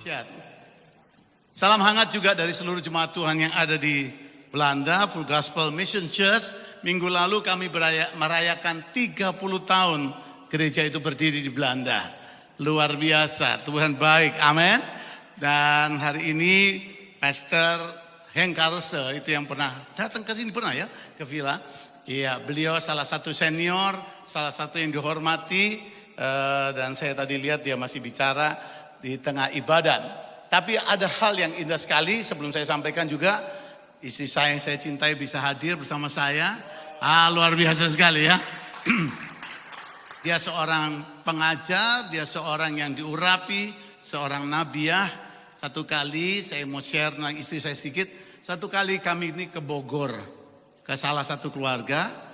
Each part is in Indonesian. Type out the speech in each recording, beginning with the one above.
Dahsyat. Salam hangat juga dari seluruh jemaat Tuhan yang ada di Belanda, Full Gospel Mission Church. Minggu lalu kami merayakan 30 tahun gereja itu berdiri di Belanda. Luar biasa, Tuhan baik, amin. Dan hari ini Pastor Henk Karse itu yang pernah datang ke sini, pernah ya, ke Villa. Iya, beliau salah satu senior, salah satu yang dihormati. Dan saya tadi lihat dia masih bicara di tengah ibadat. Tapi ada hal yang indah sekali sebelum saya sampaikan juga. Istri saya yang saya cintai bisa hadir bersama saya. Luar biasa sekali ya. Dia seorang pengajar, dia seorang yang diurapi, seorang nabiah. Satu kali saya mau share tentang istri saya sedikit. Satu kali kami ini ke Bogor, ke salah satu keluarga.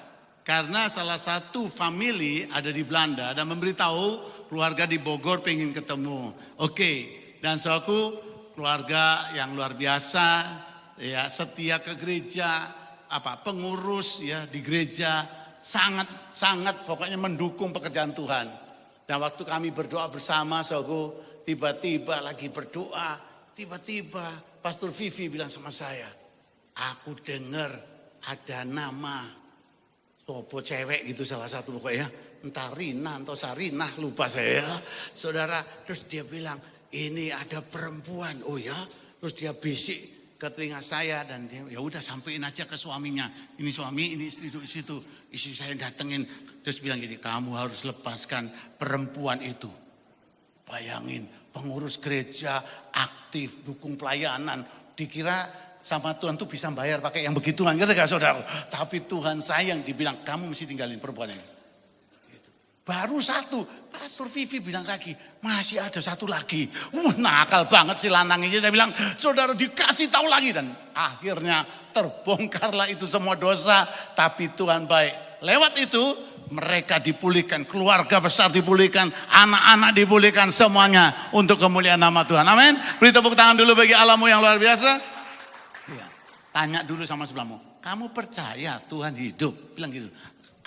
Karena salah satu family ada di Belanda dan memberitahu keluarga di Bogor pengen ketemu. Oke. Dan suatu keluarga yang luar biasa, ya setia ke gereja, pengurus ya di gereja, sangat pokoknya mendukung pekerjaan Tuhan. Dan waktu kami berdoa bersama, suatu tiba-tiba lagi berdoa, tiba-tiba Pastor Vivi bilang sama saya, aku dengar ada nama sopo cewek gitu salah satu pokoknya, entah Rina atau Sarinah lupa saya, saudara. Terus dia bilang, ini ada perempuan, oh ya, terus dia bisik ke telinga saya dan dia ya udah sampein aja ke suaminya. Ini suami, ini istri itu situ. Istri saya datengin terus bilang gini, kamu harus lepaskan perempuan itu. Bayangin, pengurus gereja aktif, dukung pelayanan, dikira sama Tuhan tuh bisa bayar pakai yang begituan, ngerti gak saudara? Tapi Tuhan sayang, dibilang kamu mesti tinggalin perempuan ini. Baru satu, Pastor Vivi bilang lagi, masih ada satu lagi. Nakal banget si lanang ini. Dia bilang, saudara dikasih tahu lagi. Dan akhirnya terbongkarlah itu semua dosa. Tapi Tuhan baik. Lewat itu mereka dipulihkan, keluarga besar dipulihkan, anak-anak dipulihkan, semuanya untuk kemuliaan nama Tuhan. Amin. Beri tepuk tangan dulu bagi Allahmu yang luar biasa. Ya. Tanya dulu sama sebelahmu, kamu percaya Tuhan hidup? Bilang gitu.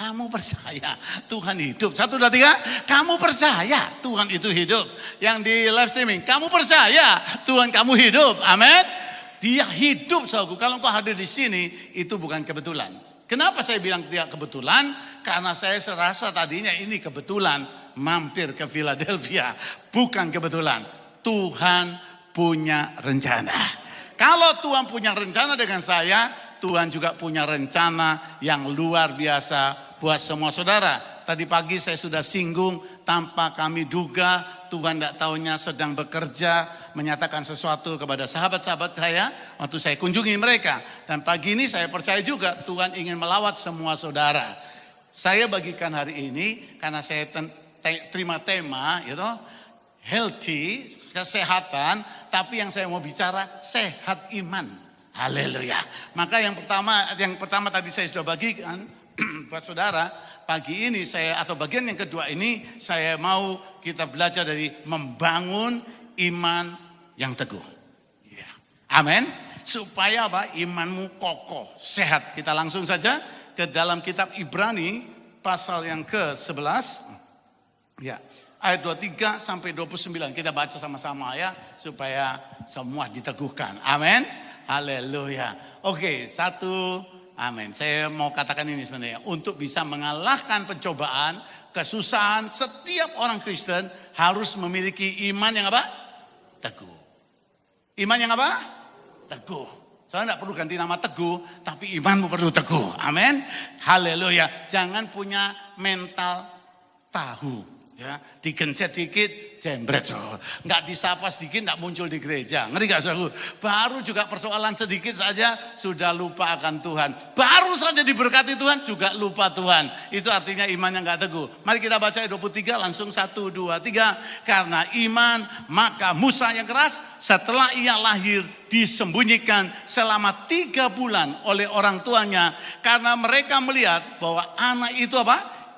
Kamu percaya Tuhan hidup? 1, 2, 3. Kamu percaya Tuhan itu hidup? Yang di live streaming, kamu percaya Tuhan kamu hidup? Amin. Dia hidup, saudaraku. Kalau engkau hadir di sini, itu bukan kebetulan. Kenapa saya bilang tidak kebetulan? Karena saya serasa tadinya ini kebetulan mampir ke Philadelphia. Bukan kebetulan. Tuhan punya rencana. Kalau Tuhan punya rencana dengan saya, Tuhan juga punya rencana yang luar biasa buat semua saudara. Tadi pagi saya sudah singgung, tanpa kami duga Tuhan tidak taunya sedang bekerja menyatakan sesuatu kepada sahabat-sahabat saya waktu saya kunjungi mereka. Dan pagi ini saya percaya juga Tuhan ingin melawat semua saudara. Saya bagikan hari ini karena saya terima tema gitu, healthy, kesehatan, tapi yang saya mau bicara sehat iman. Haleluya. Maka yang pertama tadi saya sudah bagikan buat saudara. Pagi ini atau bagian yang kedua ini saya mau kita belajar dari membangun iman yang teguh. Ya. Amin. Supaya imanmu kokoh, sehat. Kita langsung saja ke dalam kitab Ibrani pasal yang ke-11. Ya. Ayat 23 sampai 29 kita baca sama-sama ya supaya semua diteguhkan. Amin. Haleluya. Oke, amin. Saya mau katakan ini sebenarnya. Untuk bisa mengalahkan pencobaan, kesusahan, setiap orang Kristen harus memiliki iman yang apa? Teguh. Iman yang apa? Teguh. Soalnya tidak perlu ganti nama Teguh, tapi imanmu perlu teguh. Amin. Haleluya. Jangan punya mental tahu. Ya, digencet dikit, jembret. Nggak disapa sedikit, nggak muncul di gereja. Ngeri gak saudara? Baru juga persoalan sedikit saja, sudah lupa akan Tuhan. Baru saja diberkati Tuhan, juga lupa Tuhan. Itu artinya iman yang nggak teguh. Mari kita baca ayat 23, langsung 1, 2, 3. Karena iman, maka Musa yang keras, setelah ia lahir, disembunyikan selama 3 bulan oleh orang tuanya. Karena mereka melihat bahwa anak itu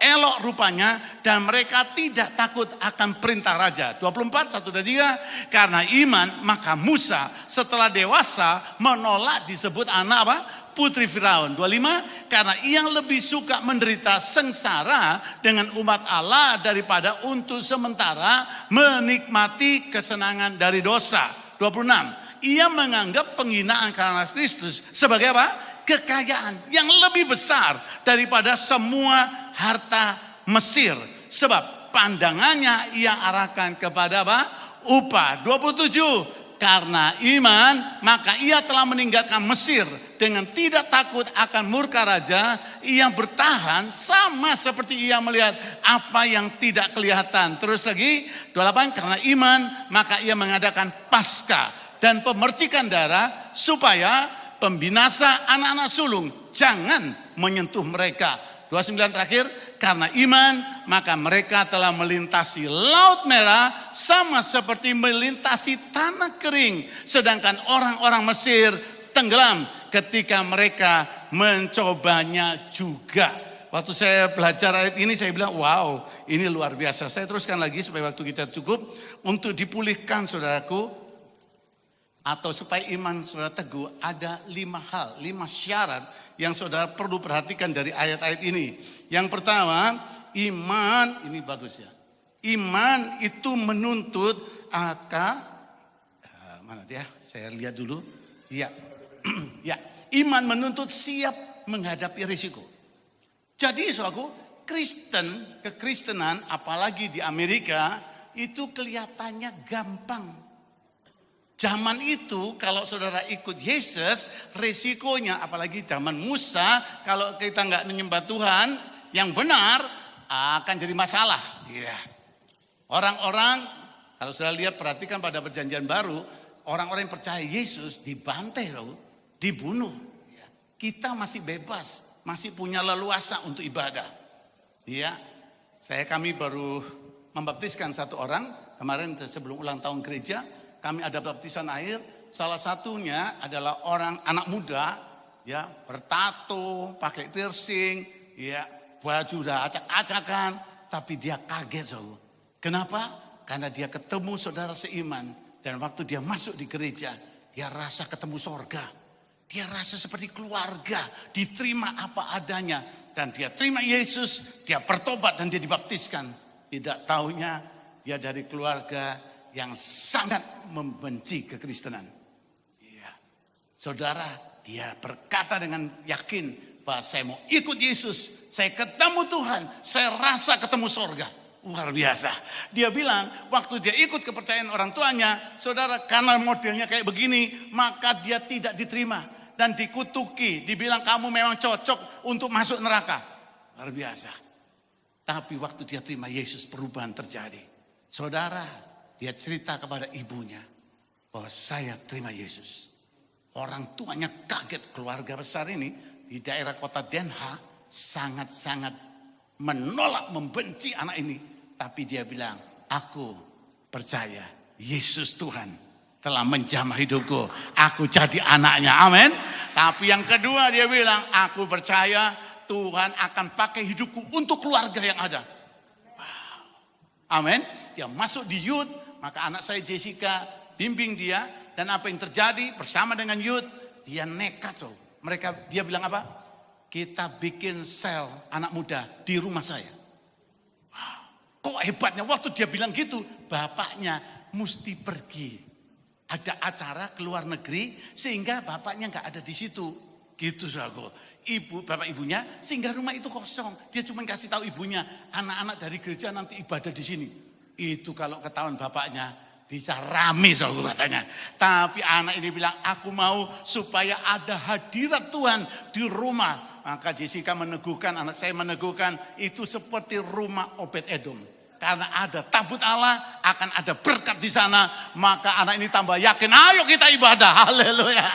elok rupanya dan mereka tidak takut akan perintah raja. 24, 1 dan 3. Karena iman maka Musa setelah dewasa menolak disebut anak Putri Firaun. 25, karena ia lebih suka menderita sengsara dengan umat Allah daripada untuk sementara menikmati kesenangan dari dosa. 26, ia menganggap penghinaan karena Kristus sebagai apa? Kekayaan yang lebih besar daripada semua harta Mesir. Sebab pandangannya ia arahkan kepada apa? Upah. 27, karena iman maka ia telah meninggalkan Mesir dengan tidak takut akan murka raja. Ia bertahan sama seperti ia melihat apa yang tidak kelihatan. Terus lagi 28, karena iman maka ia mengadakan Paskah dan pemercikan darah supaya pembinasa anak-anak sulung jangan menyentuh mereka. 29 terakhir, karena iman maka mereka telah melintasi Laut Merah sama seperti melintasi tanah kering. Sedangkan orang-orang Mesir tenggelam ketika mereka mencobanya juga. Waktu saya belajar ayat ini saya bilang wow, ini luar biasa. Saya teruskan lagi supaya waktu kita cukup. Untuk dipulihkan saudaraku, atau supaya iman saudara teguh, ada 5 hal, 5 syarat yang saudara perlu perhatikan dari ayat-ayat ini. Yang pertama, iman, ini bagus ya. Iman itu menuntut mana dia? Saya lihat dulu. Ya. Ya, iman menuntut siap menghadapi risiko. Jadi saudaraku, kekristenan apalagi di Amerika itu kelihatannya gampang. Zaman itu kalau saudara ikut Yesus, resikonya apalagi zaman Musa, kalau kita nggak menyembah Tuhan yang benar akan jadi masalah. Ya. Orang-orang kalau saudara lihat perhatikan pada perjanjian baru, orang-orang yang percaya Yesus dibantai loh, dibunuh. Ya. Kita masih bebas, masih punya leluasa untuk ibadah. Ya. Kami baru membaptiskan satu orang kemarin sebelum ulang tahun gereja. Kami ada baptisan air, salah satunya adalah anak muda, ya, bertato, pakai piercing, ya, baju udah acak-acakan, tapi dia kaget, saudara. Kenapa? Karena dia ketemu saudara seiman, dan waktu dia masuk di gereja, dia rasa ketemu sorga, dia rasa seperti keluarga, diterima apa adanya, dan dia terima Yesus, dia bertobat dan dia dibaptiskan. Tidak taunya dia dari keluarga yang sangat membenci kekristenan. Iya. Saudara, dia berkata dengan yakin bahwa saya mau ikut Yesus, saya ketemu Tuhan, saya rasa ketemu sorga. Luar biasa. Dia bilang waktu dia ikut kepercayaan orang tuanya, saudara, karena modelnya kayak begini, maka dia tidak diterima dan dikutuki. Dibilang kamu memang cocok untuk masuk neraka. Luar biasa. Tapi waktu dia terima Yesus, perubahan terjadi. Saudara, dia cerita kepada ibunya bahwa saya terima Yesus. Orang tuanya kaget, keluarga besar ini di daerah kota Den Haag sangat-sangat menolak, membenci anak ini. Tapi dia bilang, aku percaya Yesus Tuhan telah menjamah hidupku. Aku jadi anaknya, amin. Tapi yang kedua dia bilang, aku percaya Tuhan akan pakai hidupku untuk keluarga yang ada. Wow, amin. Dia masuk di youth. Maka anak saya Jessica bimbing dia, dan apa yang terjadi bersama dengan youth, dia nekat. Dia bilang apa? Kita bikin sel anak muda di rumah saya. Wow, kok hebatnya waktu dia bilang gitu, bapaknya mesti pergi. Ada acara ke luar negeri sehingga bapaknya nggak ada di situ. Gitu saudara. Bapak ibunya sehingga rumah itu kosong. Dia cuma kasih tahu ibunya, anak-anak dari gereja nanti ibadah di sini. Itu kalau ketahuan bapaknya bisa rame saudara katanya. Tapi anak ini bilang, aku mau supaya ada hadirat Tuhan di rumah. Maka Jessica meneguhkan, anak saya meneguhkan, itu seperti rumah Obed-Edom. Karena ada tabut Allah, akan ada berkat di sana. Maka anak ini tambah yakin, ayo kita ibadah. Haleluya.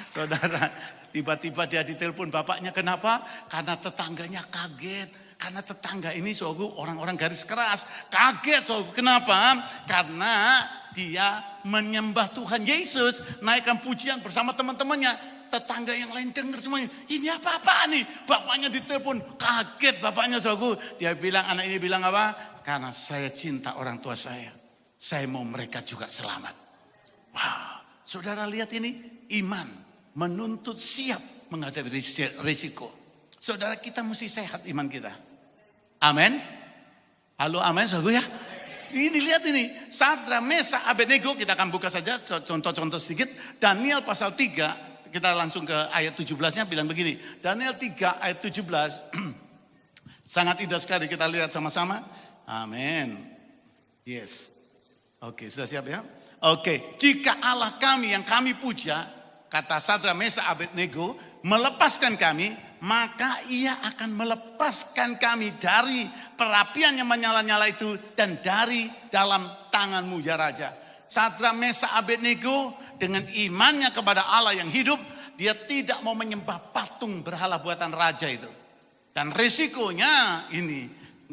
Saudara, tiba-tiba dia ditelepon bapaknya, kenapa? Karena tetangganya kaget. Karena tetangga ini saudara, orang-orang garis keras. Kaget saudara, kenapa? Karena dia menyembah Tuhan Yesus, naikkan pujian bersama teman-temannya. Tetangga yang lain dengar semuanya, ini apa-apaan nih? Bapaknya ditelepon, kaget bapaknya saudara. Dia bilang, anak ini bilang apa? Karena saya cinta orang tua saya mau mereka juga selamat. Wow, saudara lihat ini, iman menuntut siap menghadapi risiko. Saudara, kita mesti sehat iman kita. Amin. Halo, amin saudara ya. Ini lihat ini, Sadrak, Mesak, Abednego, kita akan buka saja contoh-contoh sedikit. Daniel pasal 3, kita langsung ke ayat 17-nya bilang begini. Daniel 3 ayat 17, sangat indah sekali, kita lihat sama-sama. Amin. Yes. Oke, sudah siap ya? Oke, jika Allah kami yang kami puja, kata Sadrak, Mesak, Abednego, melepaskan kami, maka ia akan melepaskan kami dari perapian yang menyala-nyala itu dan dari dalam tanganmu ya Raja. Sadrak, Mesak, Abednego dengan imannya kepada Allah yang hidup, dia tidak mau menyembah patung berhala buatan raja itu. Dan resikonya ini,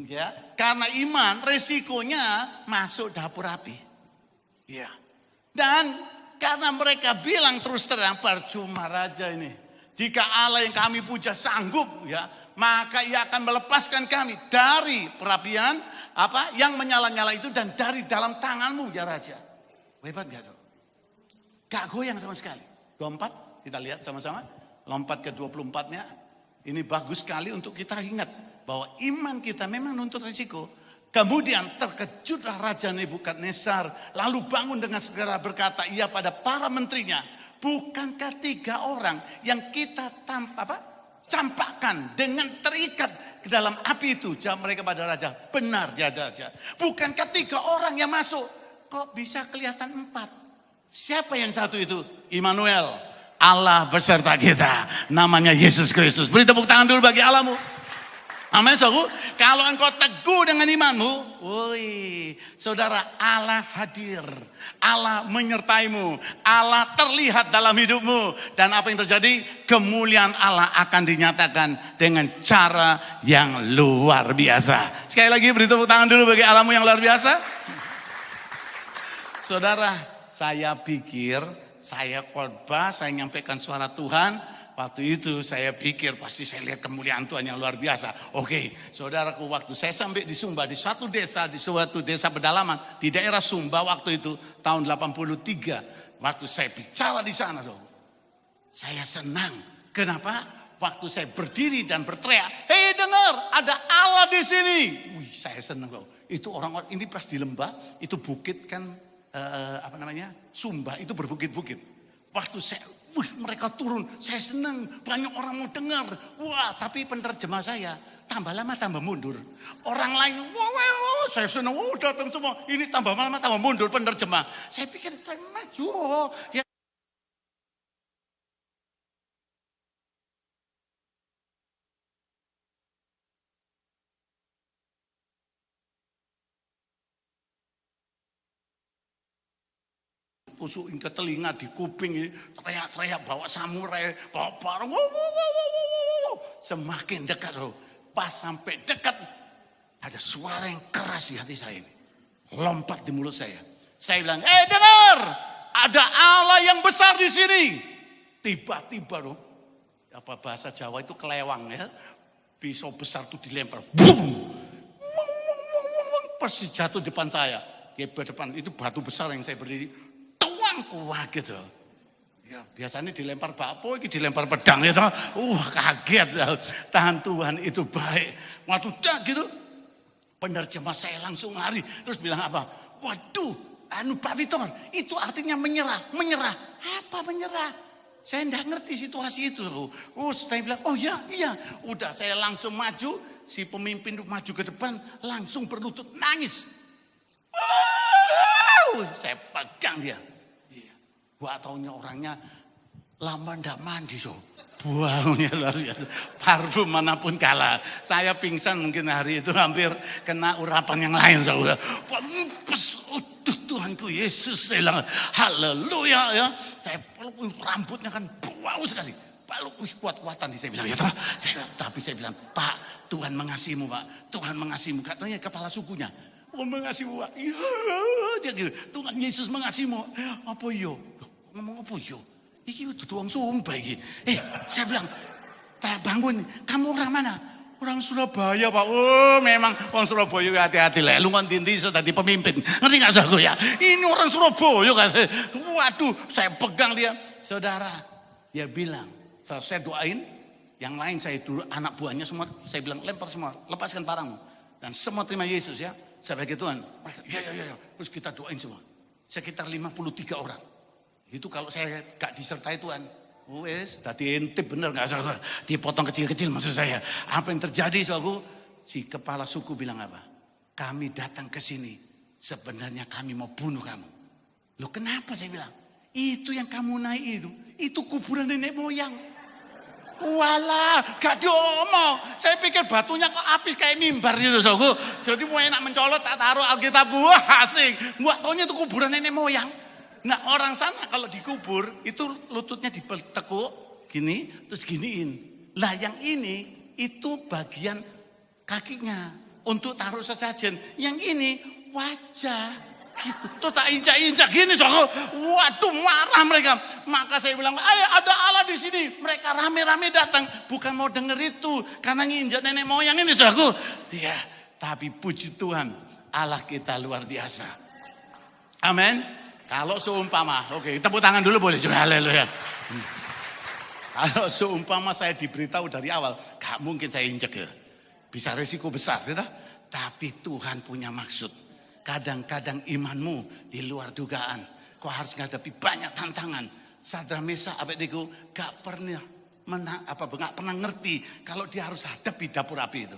ya, karena iman resikonya masuk dapur api. Ya. Dan karena mereka bilang terus terang, percuma raja ini. Jika Allah yang kami puja sanggup, ya, maka ia akan melepaskan kami dari perapian yang menyala-nyala itu dan dari dalam tanganmu ya Raja. Hebat gak tuh? Gak goyang sama sekali. 24, kita lihat sama-sama. Lompat ke 24-nya. Ini bagus sekali untuk kita ingat bahwa iman kita memang nuntut risiko. Kemudian terkejutlah Raja Nebukadnezar, lalu bangun dengan segera berkata ia pada para menterinya, bukankah 3 orang yang kita campakkan dengan terikat ke dalam api itu? Jawab mereka pada raja, benar ya Raja. Bukankah 3 orang yang masuk? Kok bisa kelihatan 4? Siapa yang satu itu? Immanuel, Allah beserta kita. Namanya Yesus Kristus. Beri tepuk tangan dulu bagi Allahmu. Amin, saudara. Kalau engkau teguh dengan imanmu, woi, saudara, Allah hadir. Allah menyertaimu. Allah terlihat dalam hidupmu. Dan apa yang terjadi? Kemuliaan Allah akan dinyatakan dengan cara yang luar biasa. Sekali lagi beri tepuk tangan dulu bagi Allahmu yang luar biasa. Saudara, saya pikir saya khotbah, saya menyampaikan suara Tuhan. Waktu itu saya pikir pasti saya lihat kemuliaan Tuhan yang luar biasa. Oke, saudaraku, waktu saya sampai di Sumba, di suatu desa pedalaman di daerah Sumba waktu itu tahun 83. Waktu saya bicara di sana, saya senang. Kenapa? Waktu saya berdiri dan berteriak, hei dengar, ada Allah di sini. Wih, saya senang loh. Itu orang-orang ini pas di lembah, itu bukit kan, Sumba itu berbukit-bukit. Waktu mereka turun, saya senang, banyak orang mau dengar. Wah, tapi penerjemah saya tambah lama tambah mundur. Orang lain, wah, saya senang, datang semua. Ini tambah lama tambah mundur penerjemah. Saya pikir saya maju, ya. Tusukin ke telinga, di kuping, teriak-teriak, bawa samurai, bawa barang, semakin dekat, pas sampai dekat, ada suara yang keras di hati saya ini, lompat di mulut saya. Saya bilang, dengar, ada Allah yang besar di sini. Tiba-tiba apa bahasa Jawa itu kelewang ya, pisau besar itu dilempar, boom, pasti jatuh depan saya. Di depan itu batu besar yang saya berdiri. Kaget, ya, biasanya dilempar bakpo, ini dilempar pedang ya, kaget. Tahan Tuhan itu baik. Waktu dah gitu, penerjemah saya langsung lari, terus bilang apa? Waduh, Pak Victor, itu artinya menyerah. Apa menyerah? Saya enggak ngerti situasi itu. Saya bilang, oh iya, udah saya langsung maju, si pemimpin maju ke depan, langsung berlutut nangis. Saya pegang dia. Gua taunya orangnya lama ndak mandi, baunya luar biasa. Parfum manapun kalah. Saya pingsan mungkin hari itu hampir kena urapan yang lain. Tuhanku Yesus, saya bilang haleluya ya. Saya peluk rambutnya kan bau sekali. Peluk kuat-kuatan saya bilang ya toh. Tapi saya bilang, Pak, Tuhan mengasihimu, Pak. Tuhan mengasihimu. Katanya kepala sukunya. Oh, mengasihimu, Pak. Iya, dia gitu. Tuhan Yesus mengasihimu. Apa yo? Ngomong apa yo? Iki udah doang Sumba iki. Saya bilang, bangun, kamu orang mana? Orang Surabaya, Pak. Oh, memang orang Surabaya hati-hati lah. Lu ngontinti sudah di pemimpin. Ngerti gak saku ya? Ini orang Surabaya kan. Waduh, saya pegang dia. Saudara, dia bilang, Selesai doain, yang lain saya dulu anak buahnya semua, saya bilang lempar semua, lepaskan parangmu. Dan semua terima Yesus ya. Saya bagi Tuhan, mereka ya. Terus kita doain semua. Sekitar 53 orang. Itu kalau saya gak disertai Tuhan. Wes, tadi intip bener gak usah dipotong kecil-kecil maksud saya. Apa yang terjadi saudaraku? Si kepala suku bilang apa? Kami datang ke sini, sebenarnya kami mau bunuh kamu. Loh kenapa saya bilang? Itu yang kamu naik itu kuburan nenek moyang. Walah, gak diomong. Saya pikir batunya kok habis kayak mimbar gitu saudaraku. Jadi mau enak mencolot tak taruh Alkitab. Wah asik. Mbak taunya itu kuburan nenek moyang. Nah orang sana kalau dikubur itu lututnya ditekuk gini terus giniin. Lah yang ini itu bagian kakinya untuk taruh sesajen. Yang ini wajah. Gitu. Terus tak injak-injak gini saudara. Waduh marah mereka. Maka saya bilang, ayo ada Allah di sini. Mereka rame-rame datang. Bukan mau denger itu. Karena nginjak nenek moyang ini saudaraku. Ya, tapi puji Tuhan. Allah kita luar biasa. Amin. Kalau seumpama. Oke, tepuk tangan dulu boleh juga. Haleluya. Kalau seumpama saya diberitahu dari awal. Gak mungkin saya injek ya. Bisa risiko besar. Gitu? Tapi Tuhan punya maksud. Kadang-kadang imanmu di luar dugaan. Kau harus menghadapi banyak tantangan. Sadra Mesa Abednego gak pernah ngerti kalau dia harus hadapi dapur api itu.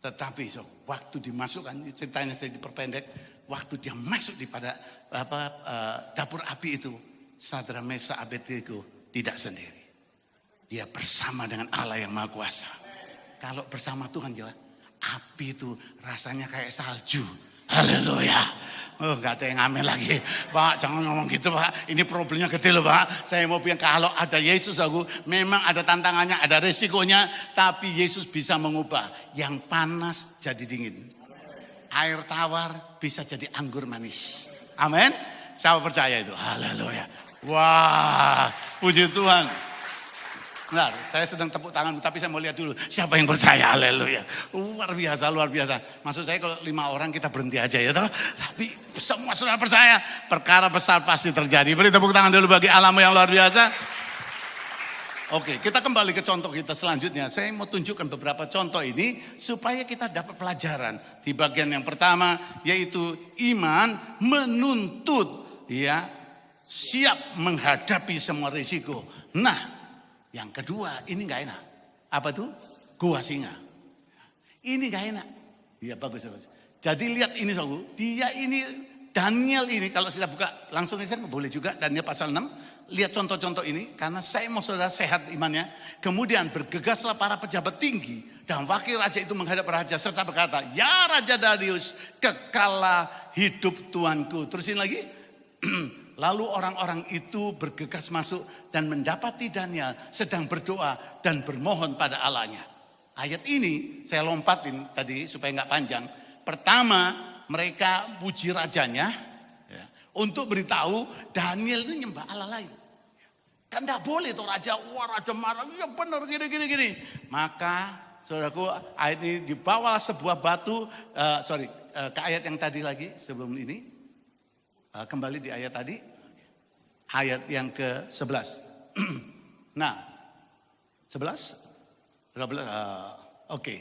Tetapi waktu dimasukkan, ceritanya saya diperpendek, waktu dia masuk di pada dapur api itu, Sadra Mesa Abednego tidak sendiri. Dia bersama dengan Allah yang Maha Kuasa. Kalau bersama Tuhan jelas, api itu rasanya kayak salju. Haleluya. Oh gak ada yang ngamen lagi. Pak jangan ngomong gitu Pak. Ini problemnya gede loh Pak. Saya mau bilang kalau ada Yesus aku. Memang ada tantangannya, ada resikonya. Tapi Yesus bisa mengubah. Yang panas jadi dingin. Air tawar bisa jadi anggur manis. Amin. Siapa percaya itu? Haleluya. Wah puji Tuhan. Benar, saya sedang tepuk tangan, tapi saya mau lihat dulu siapa yang percaya, haleluya. Luar biasa. Maksud saya kalau 5 orang kita berhenti aja ya toh. Tapi semua saudara percaya, perkara besar pasti terjadi. Beri tepuk tangan dulu bagi Allahmu yang luar biasa. Oke, kita kembali ke contoh kita selanjutnya. Saya mau tunjukkan beberapa contoh ini supaya kita dapat pelajaran. Di bagian yang pertama yaitu iman menuntut ya siap menghadapi semua risiko. Nah, yang kedua, ini gak enak. Apa tuh? Gua singa. Ini gak enak. Iya bagus. Jadi lihat ini saudara. Dia ini, Daniel ini, kalau saya buka langsung saja boleh juga. Daniel pasal 6. Lihat contoh-contoh ini. Karena saya mau saudara sehat imannya. Kemudian bergegaslah para pejabat tinggi. Dan wakil raja itu menghadap raja. Serta berkata, ya Raja Darius, kekalah hidup tuanku. Terusin lagi. Lalu orang-orang itu bergegas masuk dan mendapati Daniel sedang berdoa dan bermohon pada Allahnya. Ayat ini saya lompatin tadi supaya nggak panjang. Pertama mereka puji rajanya ya, untuk beritahu Daniel itu nyembah Allah lain. Kan nggak boleh tuh raja, wah raja marah, ya benar gini. Maka saudaraku ayat ini dibawa sebuah batu, ke ayat yang tadi lagi sebelum ini. Kembali di ayat tadi, ayat yang ke-11. Nah, 11, 12, oke.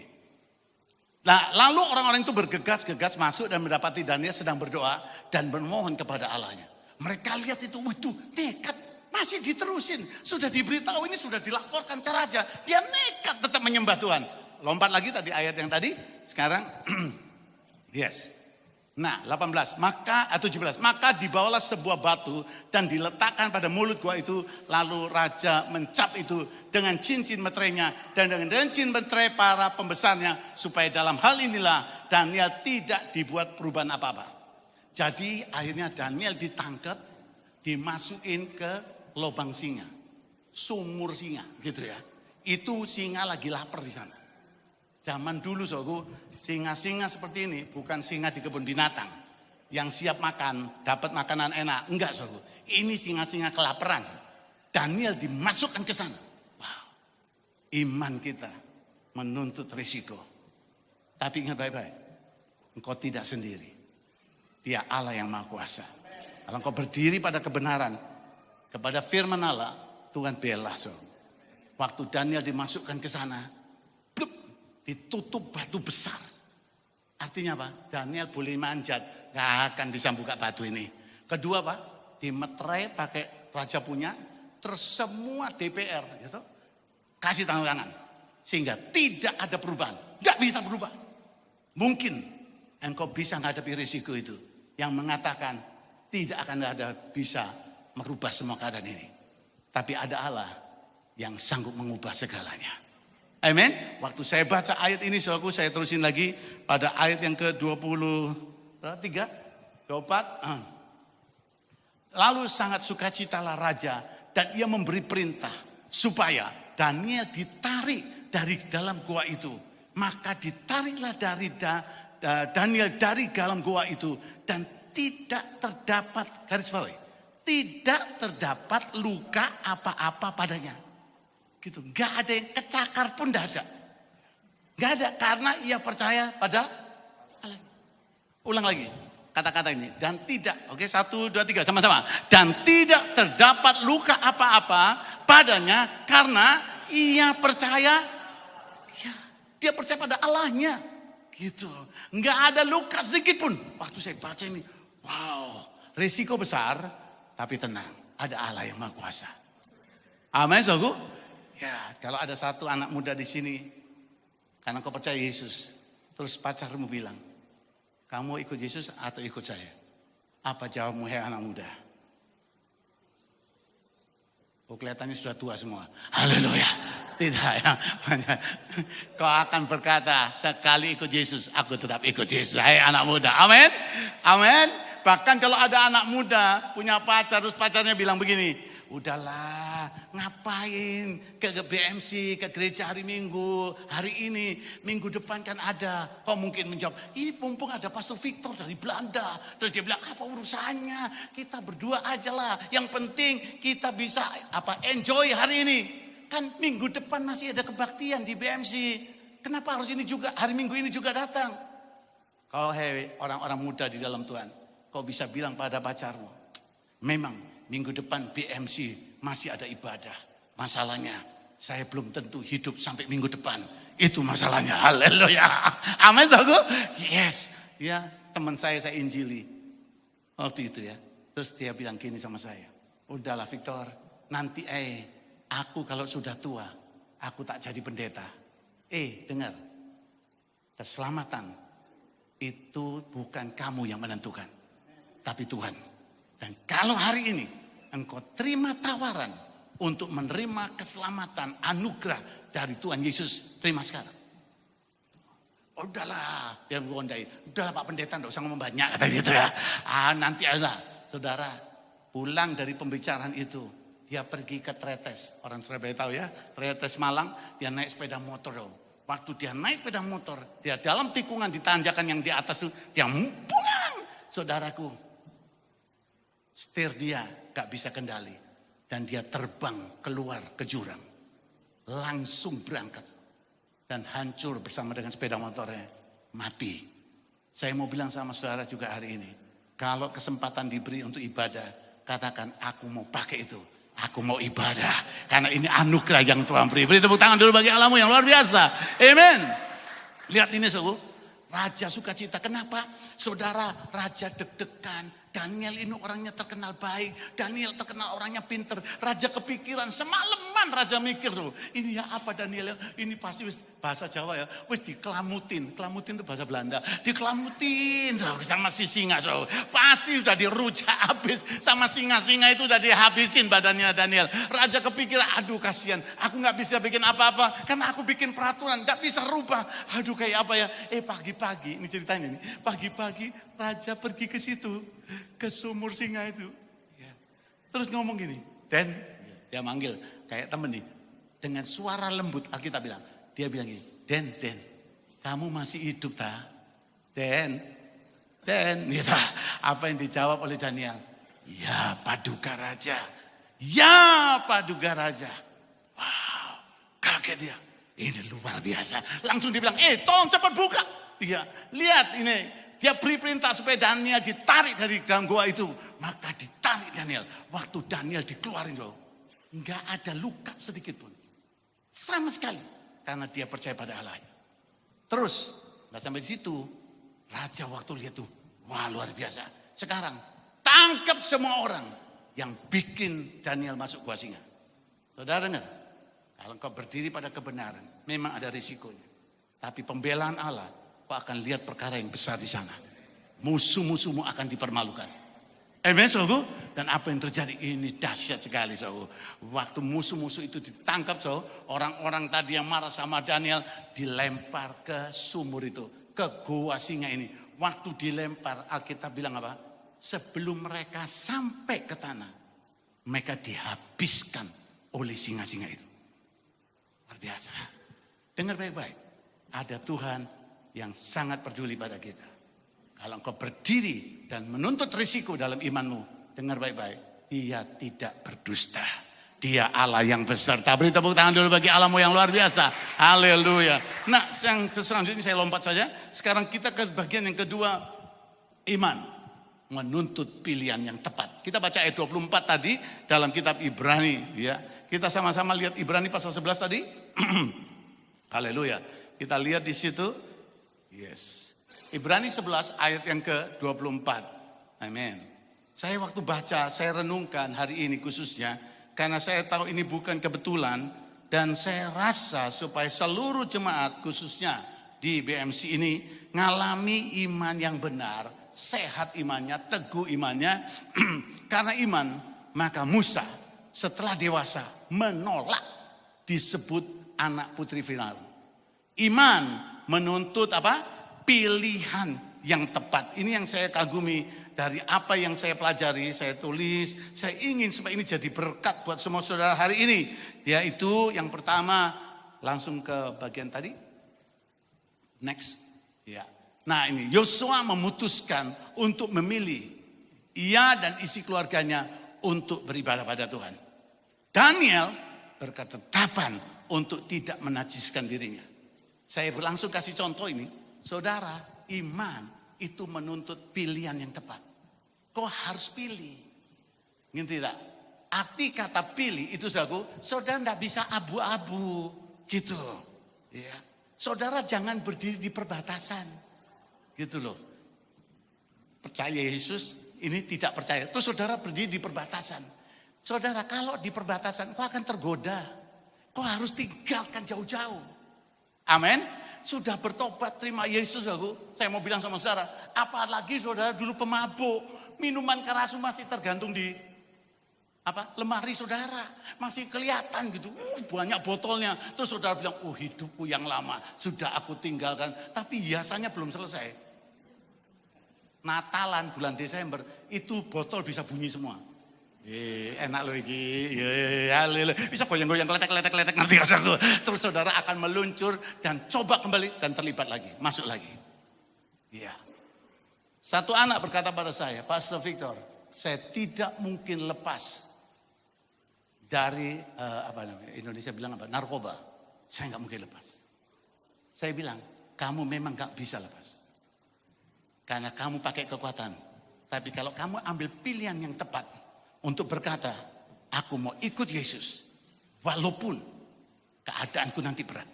Nah, lalu orang-orang itu bergegas-gegas masuk dan mendapati Daniel sedang berdoa dan bermohon kepada Allahnya. Mereka lihat itu, waduh, nekat, masih diterusin. Sudah diberitahu ini, sudah dilaporkan ke raja. Dia nekat tetap menyembah Tuhan. Lompat lagi tadi ayat yang tadi, sekarang, yes. Nah 18, atau 17, maka dibawalah sebuah batu dan diletakkan pada mulut gua itu. Lalu raja mencap itu dengan cincin meterainya dan dengan cincin meterai para pembesarnya. Supaya dalam hal inilah Daniel tidak dibuat perubahan apa-apa. Jadi akhirnya Daniel ditangkap, dimasukin ke lubang singa. Sumur singa gitu ya. Itu singa lagi lapar di sana. Zaman dulu singa-singa seperti ini bukan singa di kebun binatang yang siap makan, dapat makanan enak. Enggak, saudara. Ini singa-singa kelaparan. Daniel dimasukkan ke sana. Wow. Iman kita menuntut risiko. Tapi ingat baik-baik. Engkau tidak sendiri. Dia Allah yang Maha Kuasa. Kalau engkau berdiri pada kebenaran, kepada firman Allah, Tuhan bela, saudara. waktu Daniel dimasukkan ke sana, blub, ditutup batu besar. Artinya apa? Daniel boleh manjat, gak akan bisa buka batu ini. Kedua Pak, dimeterai pakai raja punya, terus semua DPR gitu, kasih tanda tangan. Sehingga tidak ada perubahan, gak bisa berubah. Mungkin engkau bisa menghadapi risiko itu, yang mengatakan tidak akan ada bisa merubah semua keadaan ini. Tapi ada Allah yang sanggup mengubah segalanya. Amin. Waktu saya baca ayat ini, saudaraku, saya terusin lagi pada ayat yang ke-23, 24. Lalu sangat sukacitalah raja dan ia memberi perintah supaya Daniel ditarik dari dalam gua itu. Maka ditariklah Daniel dari dalam gua itu dan tidak terdapat, garis bawahi, tidak terdapat luka apa-apa padanya. Gitu, nggak ada yang kecakar pun nggak ada, nggak ada karena ia percaya pada Allah. Ulang lagi kata-kata ini, dan tidak, oke 1, 2, 3 sama-sama, dan tidak terdapat luka apa-apa padanya karena ia percaya, ya, dia percaya pada Allahnya, gitu, nggak ada luka sedikit pun. Waktu saya baca ini, wow, risiko besar, tapi tenang, ada Allah yang Maha Kuasa. Amin, saudaraku. Ya, kalau ada satu anak muda di sini, karena kau percaya Yesus, terus pacarmu bilang, kamu ikut Yesus atau ikut saya? Apa jawabmu, hai anak muda? Oh, kelihatannya sudah tua semua. Haleluya. Tidak ya. Kau akan berkata, sekali ikut Yesus, aku tetap ikut Yesus. Hai anak muda. Amin. Amin. Bahkan kalau ada anak muda punya pacar, terus pacarnya bilang begini, udahlah, ngapain ke BMC, ke gereja hari Minggu, hari ini, minggu depan kan ada. Kau mungkin menjawab, ini mumpung ada Pastor Victor dari Belanda. Terus dia bilang, apa urusannya? Kita berdua aja lah. Yang penting kita bisa enjoy hari ini. Kan minggu depan masih ada kebaktian di BMC. Kenapa harus ini juga, hari Minggu ini juga datang? Kau orang-orang muda di dalam Tuhan, kau bisa bilang pada pacarmu, memang minggu depan BMC masih ada ibadah. Masalahnya saya belum tentu hidup sampai minggu depan. Itu masalahnya. Haleluya. Amin, saudaraku. Yes. Ya, teman saya injili waktu itu ya. Terus dia bilang gini sama saya, udahlah Victor, nanti aku kalau sudah tua, aku tak jadi pendeta. Dengar, keselamatan itu bukan kamu yang menentukan, tapi Tuhan. Dan kalau hari ini engkau terima tawaran untuk menerima keselamatan, anugerah dari Tuhan Yesus, terima sekarang. Udahlah, dia mengondai. Udahlah Pak Pendeta, enggak usah ngomong banyak, kata gitu ya. Nanti aja, saudara, pulang dari pembicaraan itu, dia pergi ke Tretes. Orang Surabaya tahu ya, Tretes Malang, dia naik sepeda motor. Waktu dia naik sepeda motor, dia dalam tikungan di tanjakan yang di atas itu, dia pulang, saudaraku. Setir dia gak bisa kendali. Dan dia terbang keluar ke jurang. Langsung berangkat. Dan hancur bersama dengan sepeda motornya. Mati. Saya mau bilang sama saudara juga hari ini. Kalau kesempatan diberi untuk ibadah, katakan aku mau pakai itu. Aku mau ibadah. Karena ini anugerah yang Tuhan beri. Beri tepuk tangan dulu bagi Allahmu yang luar biasa. Amen. Lihat ini saudara. Raja sukacita. Kenapa? Saudara, raja deg-degan. Daniel ini orangnya terkenal baik. Daniel terkenal orangnya pinter. Raja kepikiran. Semalaman raja mikir. Ini ya apa Daniel? Ini pasti bahasa Jawa ya. Wis dikelamutin. Kelamutin itu bahasa Belanda. Dikelamutin sama si singa. Pasti sudah dirujak habis. Sama singa-singa itu sudah dihabisin badannya Daniel. Raja kepikiran. Aduh kasihan. Aku gak bisa bikin apa-apa. Karena aku bikin peraturan. Gak bisa rubah. Aduh kayak apa ya. Pagi-pagi. Ini ceritanya nih. Pagi-pagi raja pergi ke situ. Ke sumur singa itu. Terus ngomong gini. Dan dia manggil kayak temen nih. Dengan suara lembut Alkitab bilang. Dia bilang gini. Den. Kamu masih hidup tak? Den. Gitu. Apa yang dijawab oleh Daniel? Ya Paduka Raja. Ya Paduka Raja. Wow. Kaget dia. Ini luar biasa. Langsung dia bilang. Tolong cepat buka. Iya. Lihat ini. Dia beri perintah supaya Daniel ditarik dari dalam gua itu. Maka ditarik Daniel. Waktu Daniel dikeluarin loh. Enggak ada luka sedikit pun. Sama sekali. Karena dia percaya pada Allah. Terus, nggak sampai di situ. Raja waktu lihat tuh, wah luar biasa. Sekarang, tangkap semua orang yang bikin Daniel masuk gua singa. Saudara dengar? Kalau engkau berdiri pada kebenaran, memang ada risikonya. Tapi pembelaan Allah, kau akan lihat perkara yang besar di sana. Musuh-musuhmu akan dipermalukan. Amen, saudara. Dan apa yang terjadi ini dahsyat sekali, saudara. Waktu musuh-musuh itu ditangkap, saudara, orang-orang tadi yang marah sama Daniel dilempar ke sumur itu, ke gua singa ini. Waktu dilempar, Alkitab bilang apa? Sebelum mereka sampai ke tanah, mereka dihabiskan oleh singa-singa itu. Luar biasa. Dengar baik-baik. Ada Tuhan yang sangat peduli pada kita. Kalau engkau berdiri dan menuntut risiko dalam imanmu, dengar baik-baik. Dia tidak berdusta. Dia Allah yang besar. Beri tepuk tangan dulu bagi Allahmu yang luar biasa. Haleluya. Nah, yang selanjutnya saya lompat saja. Sekarang kita ke bagian yang kedua. Iman. Menuntut pilihan yang tepat. Kita baca ayat 24 tadi dalam kitab Ibrani. Ya. Kita sama-sama lihat Ibrani pasal 11 tadi. Haleluya. Kita lihat di situ. Yes. Ibrani 11 ayat yang ke-24. Amin. Saya waktu baca, saya renungkan hari ini khususnya. Karena saya tahu ini bukan kebetulan. Dan saya rasa supaya seluruh jemaat khususnya di BMC ini ngalami iman yang benar. Sehat imannya, teguh imannya. Karena iman, maka Musa setelah dewasa menolak disebut anak putri Firaun. Iman menuntut apa? Pilihan yang tepat. Ini yang saya kagumi dari apa yang saya pelajari, saya tulis. Saya ingin supaya ini jadi berkat buat semua saudara hari ini. Yaitu yang pertama, langsung ke bagian tadi. Next. Ya. Nah ini, Yosua memutuskan untuk memilih ia dan isi keluarganya untuk beribadah pada Tuhan. Daniel berketetapan untuk tidak menajiskan dirinya. Saya langsung kasih contoh ini. Saudara, iman itu menuntut pilihan yang tepat. Kau harus pilih. Ngerti tidak? Arti kata pilih itu saudara tidak bisa abu-abu. Gitu. Ya. Saudara jangan berdiri di perbatasan. Gitu loh. Percaya Yesus, ini tidak percaya. Terus saudara berdiri di perbatasan. Saudara kalau di perbatasan kau akan tergoda. Kau harus tinggalkan jauh-jauh. Amin. Sudah bertobat terima Yesus aku. Saya mau bilang sama saudara. Apalagi saudara dulu pemabuk. Minuman keras masih tergantung di lemari saudara. Masih kelihatan gitu. Banyak botolnya. Terus saudara bilang, hidupku yang lama sudah aku tinggalkan. Tapi hiasannya belum selesai. Natalan bulan Desember itu botol bisa bunyi semua. Enak loh iki. Bisa goyang-goyang letek-letek ngerti gak saudara? Terus saudara akan meluncur dan coba kembali dan terlibat lagi, masuk lagi. Iya. Satu anak berkata pada saya, Pastor Victor, saya tidak mungkin lepas dari Indonesia bilang narkoba. Saya nggak mungkin lepas. Saya bilang, kamu memang nggak bisa lepas. Karena kamu pakai kekuatan. Tapi kalau kamu ambil pilihan yang tepat untuk berkata, aku mau ikut Yesus. Walaupun keadaanku nanti berat.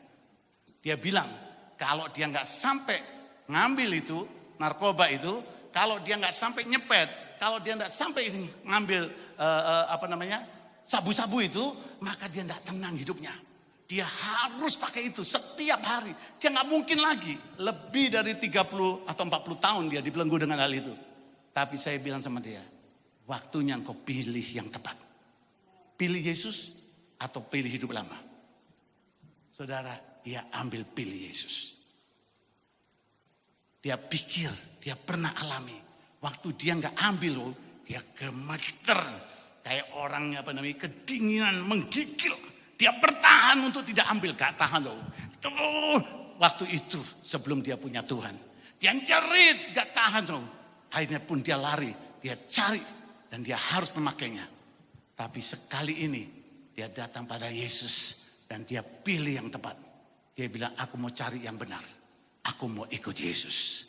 Dia bilang, kalau dia nggak sampai ngambil itu, narkoba itu, kalau dia nggak sampai nyepet, kalau dia nggak sampai ngambil sabu-sabu itu, maka dia nggak tenang hidupnya. Dia harus pakai itu setiap hari. Dia nggak mungkin lagi lebih dari 30 atau 40 tahun dia dibelenggu dengan hal itu. Tapi saya bilang sama dia, waktunya engkau pilih yang tepat. Pilih Yesus atau pilih hidup lama. Saudara, dia ambil pilih Yesus. Dia pikir, dia pernah alami. Waktu dia nggak ambil, dia gemeter. Kayak orangnya kedinginan, menggigil. Dia bertahan untuk tidak ambil, gak tahan loh. Waktu itu sebelum dia punya Tuhan. Dia cerit, gak tahan loh. Akhirnya pun dia lari, dia cari dan dia harus memakainya. Tapi sekali ini dia datang pada Yesus dan dia pilih yang tepat. Dia bilang, aku mau cari yang benar. Aku mau ikut Yesus.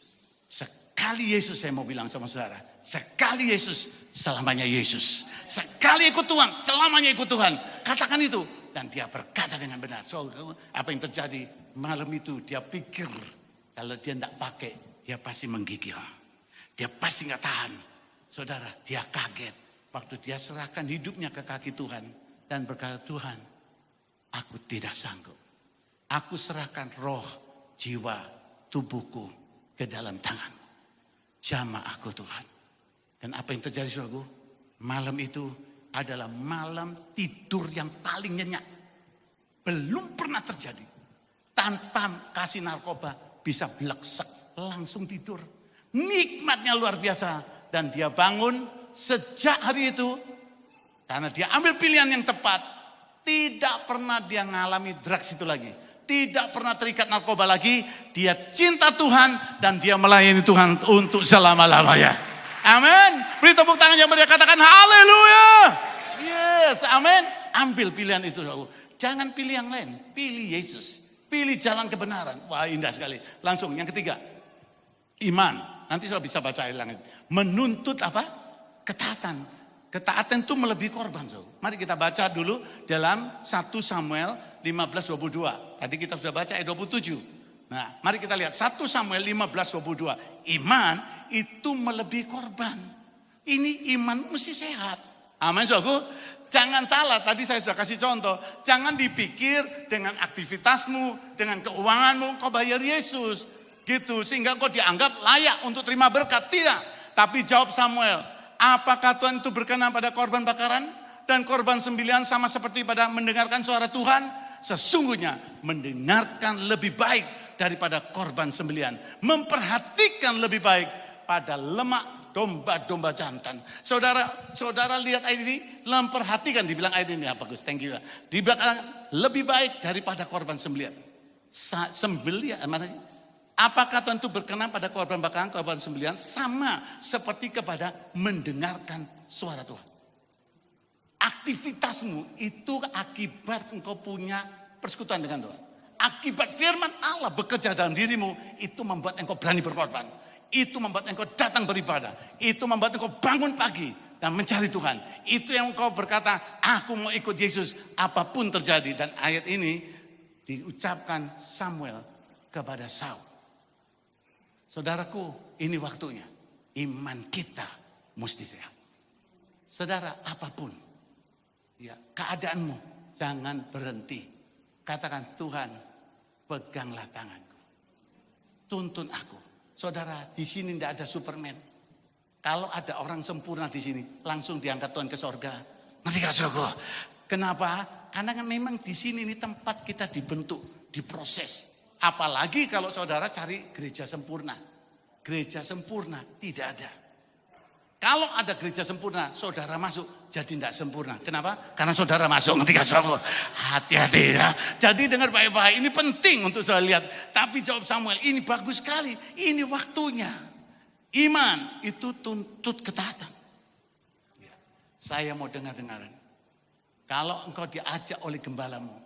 Sekali sekali Yesus, saya mau bilang sama saudara, sekali Yesus, selamanya Yesus. Sekali ikut Tuhan, selamanya ikut Tuhan. Katakan itu. Dan dia berkata dengan benar. So, apa yang terjadi? Malam itu dia pikir, kalau dia tidak pakai, dia pasti menggigil. Dia pasti nggak tahan. Saudara, dia kaget. Waktu dia serahkan hidupnya ke kaki Tuhan. Dan berkata, Tuhan, aku tidak sanggup. Aku serahkan roh, jiwa, tubuhku ke dalam tangan. Jamah aku Tuhan. Dan apa yang terjadi saudaraku? Malam itu adalah malam tidur yang paling nyenyak. Belum pernah terjadi. Tanpa kasih narkoba bisa bleksek, langsung tidur. Nikmatnya luar biasa. Dan dia bangun sejak hari itu. Karena dia ambil pilihan yang tepat. Tidak pernah dia mengalami drugs itu lagi. Tidak pernah terikat narkoba lagi. Dia cinta Tuhan dan dia melayani Tuhan untuk selama-lamanya. Amin. Beri tepuk tangan yang meriah, katakan haleluya. Yes, amin. Ambil pilihan itu. Jangan pilih yang lain. Pilih Yesus. Pilih jalan kebenaran. Wah, indah sekali. Langsung yang ketiga. Iman. Nanti sudah bisa baca ayat langit. Menuntut apa? Ketaatan. Ketaatan itu melebihi korban. Mari kita baca dulu dalam 1 Samuel 15:22. Tadi kita sudah baca ayat 27. Nah, mari kita lihat 1 Samuel 15:22. Iman itu melebihi korban. Ini iman mesti sehat. Amin, saudaraku. Jangan salah, tadi saya sudah kasih contoh. Jangan dipikir dengan aktivitasmu, dengan keuanganmu, kau bayar Yesus. Gitu, sehingga kau dianggap layak untuk terima berkat. Tidak. Tapi jawab Samuel, apakah Tuhan itu berkenan pada korban bakaran? Dan korban sembelihan sama seperti pada mendengarkan suara Tuhan? Sesungguhnya mendengarkan lebih baik daripada korban sembelihan. Memperhatikan lebih baik pada lemak domba-domba jantan. Saudara lihat ayat ini, memperhatikan, dibilang ayat ini, bagus, thank you. Dibilang lebih baik daripada korban sembelihan. Sembelihan, mana sih? Apakah Tuhan itu berkenan pada korban bakaran, korban sembelihan? Sama seperti kepada mendengarkan suara Tuhan. Aktivitasmu itu akibat engkau punya persekutuan dengan Tuhan. Akibat firman Allah bekerja dalam dirimu, itu membuat engkau berani berkorban. Itu membuat engkau datang beribadah. Itu membuat engkau bangun pagi dan mencari Tuhan. Itu yang engkau berkata, aku mau ikut Yesus apapun terjadi. Dan ayat ini diucapkan Samuel kepada Saul. Saudaraku, ini waktunya. Iman kita mesti sehat. Saudara, apapun ya, keadaanmu, jangan berhenti. Katakan, Tuhan, peganglah tanganku. Tuntun aku. Saudara, di sini tidak ada Superman. Kalau ada orang sempurna di sini, langsung diangkat Tuhan ke sorga. Ngerti gak, saudara? Kenapa? Karena kan memang di sini ini tempat kita dibentuk, diproses. Apalagi kalau saudara cari gereja sempurna. Gereja sempurna tidak ada. Kalau ada gereja sempurna, saudara masuk jadi tidak sempurna. Kenapa? Karena saudara masuk. Ngerti gak, saudara? Hati-hati ya. Jadi dengar baik-baik, ini penting untuk saudara lihat. Tapi jawab Samuel, ini bagus sekali. Ini waktunya. Iman itu tuntut ketaatan. Ya. Saya mau dengar-dengaran. Kalau engkau diajak oleh gembalamu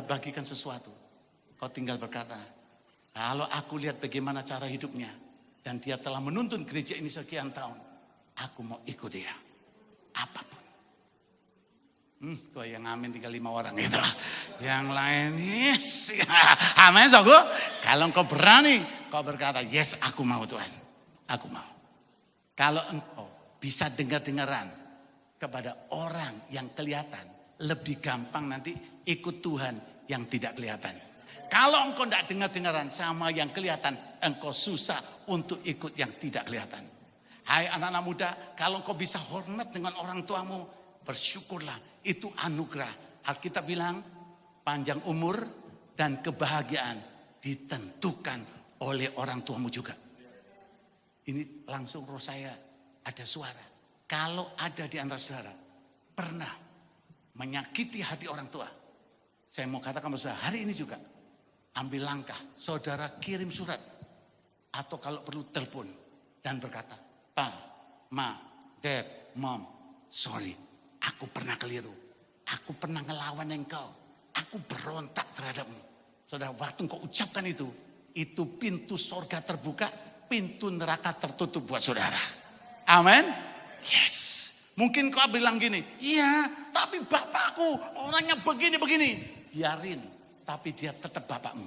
bagikan sesuatu. Kau tinggal berkata, kalau aku lihat bagaimana cara hidupnya, dan dia telah menuntun gereja ini sekian tahun, aku mau ikut dia. Apapun. Kok yang amin tinggal 5 orang itu. Yang lain, yes. Amin, saudara. Kalau engkau berani, kau berkata, yes, aku mau Tuhan. Aku mau. Kalau engkau bisa dengar-dengaran kepada orang yang kelihatan, lebih gampang nanti ikut Tuhan yang tidak kelihatan. Kalau engkau tidak dengar-dengaran sama yang kelihatan, engkau susah untuk ikut yang tidak kelihatan. Hai anak-anak muda, kalau engkau bisa hormat dengan orang tuamu, bersyukurlah, itu anugerah. Alkitab bilang, panjang umur dan kebahagiaan ditentukan oleh orang tuamu juga. Ini langsung roh saya ada suara. Kalau ada di antara saudara pernah menyakiti hati orang tua, saya mau katakan kepada saudara, hari ini juga ambil langkah, saudara kirim surat atau kalau perlu telepon dan berkata, Pa, Ma, Dad, Mom, sorry, aku pernah keliru, aku pernah ngelawan engkau, aku berontak terhadapmu. Saudara, waktu engkau ucapkan itu pintu sorga terbuka pintu neraka tertutup buat saudara. Amin. Yes. Mungkin kau bilang gini, iya tapi bapakku orangnya begini-begini. Biarin, tapi dia tetap bapakmu.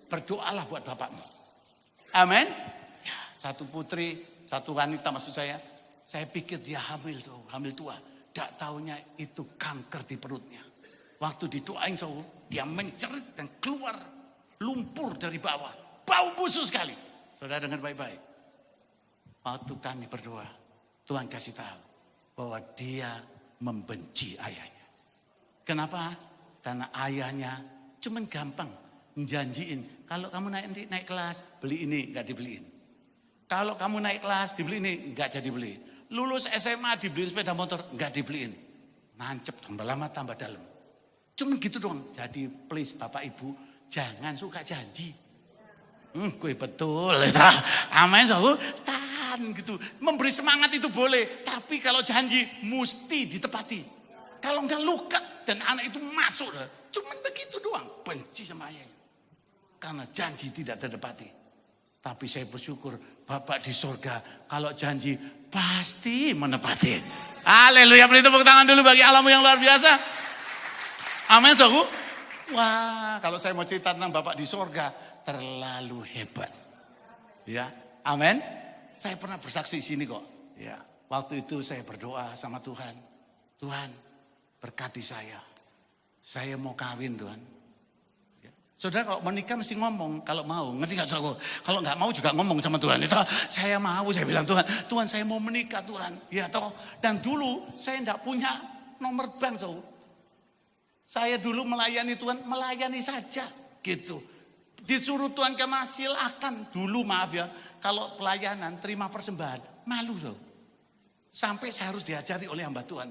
Berdoalah buat bapakmu. Amin. Ya, satu putri, satu wanita maksud saya pikir dia hamil tuh, hamil tua. Tak taunya itu kanker di perutnya. Waktu didoain dia mencerit dan keluar lumpur dari bawah. Bau busuk sekali. Saudara dengar baik-baik. Waktu kami berdoa, Tuhan kasih tahu bahwa dia membenci ayahnya. Kenapa? Karena ayahnya cuman gampang menjanjiin. Kalau kamu naik kelas, beli ini, enggak dibeliin. Kalau kamu naik kelas, dibeli ini, enggak jadi beli. Lulus SMA, dibeliin sepeda motor, enggak dibeliin. Nancep, tambah lama, tambah dalam. Cuman gitu doang. Jadi please Bapak Ibu, jangan suka janji. Gue betul. Amin, tahan gitu. Memberi semangat itu boleh. Tapi kalau janji, mesti ditepati. Kalau enggak luka, dan anak itu masuk. Cuman begitu doang. Benci sama ayahnya. Karena janji tidak tertepati. Tapi saya bersyukur Bapak di surga kalau janji pasti menepati. Haleluya, beri tepuk tangan dulu bagi Allahmu yang luar biasa. Amin, saudaraku. Wah, kalau saya mau cerita tentang Bapak di surga terlalu hebat. Ya, amin. Saya pernah bersaksi di sini kok. Ya, waktu itu saya berdoa sama Tuhan. Tuhan, berkati saya. Saya mau kawin, Tuhan. Saudara kalau menikah mesti ngomong kalau mau, ngerti gak saudara? Kalau nggak mau juga ngomong sama Tuhan. Itu saya mau, saya bilang Tuhan saya mau menikah Tuhan. Ya toh. Dan dulu saya enggak punya nomor bank tuh. Saya dulu melayani Tuhan, melayani saja gitu. Disuruh Tuhan kemana silakan. Dulu maaf ya, kalau pelayanan terima persembahan, malu tuh. Sampai saya harus diajari oleh hamba Tuhan.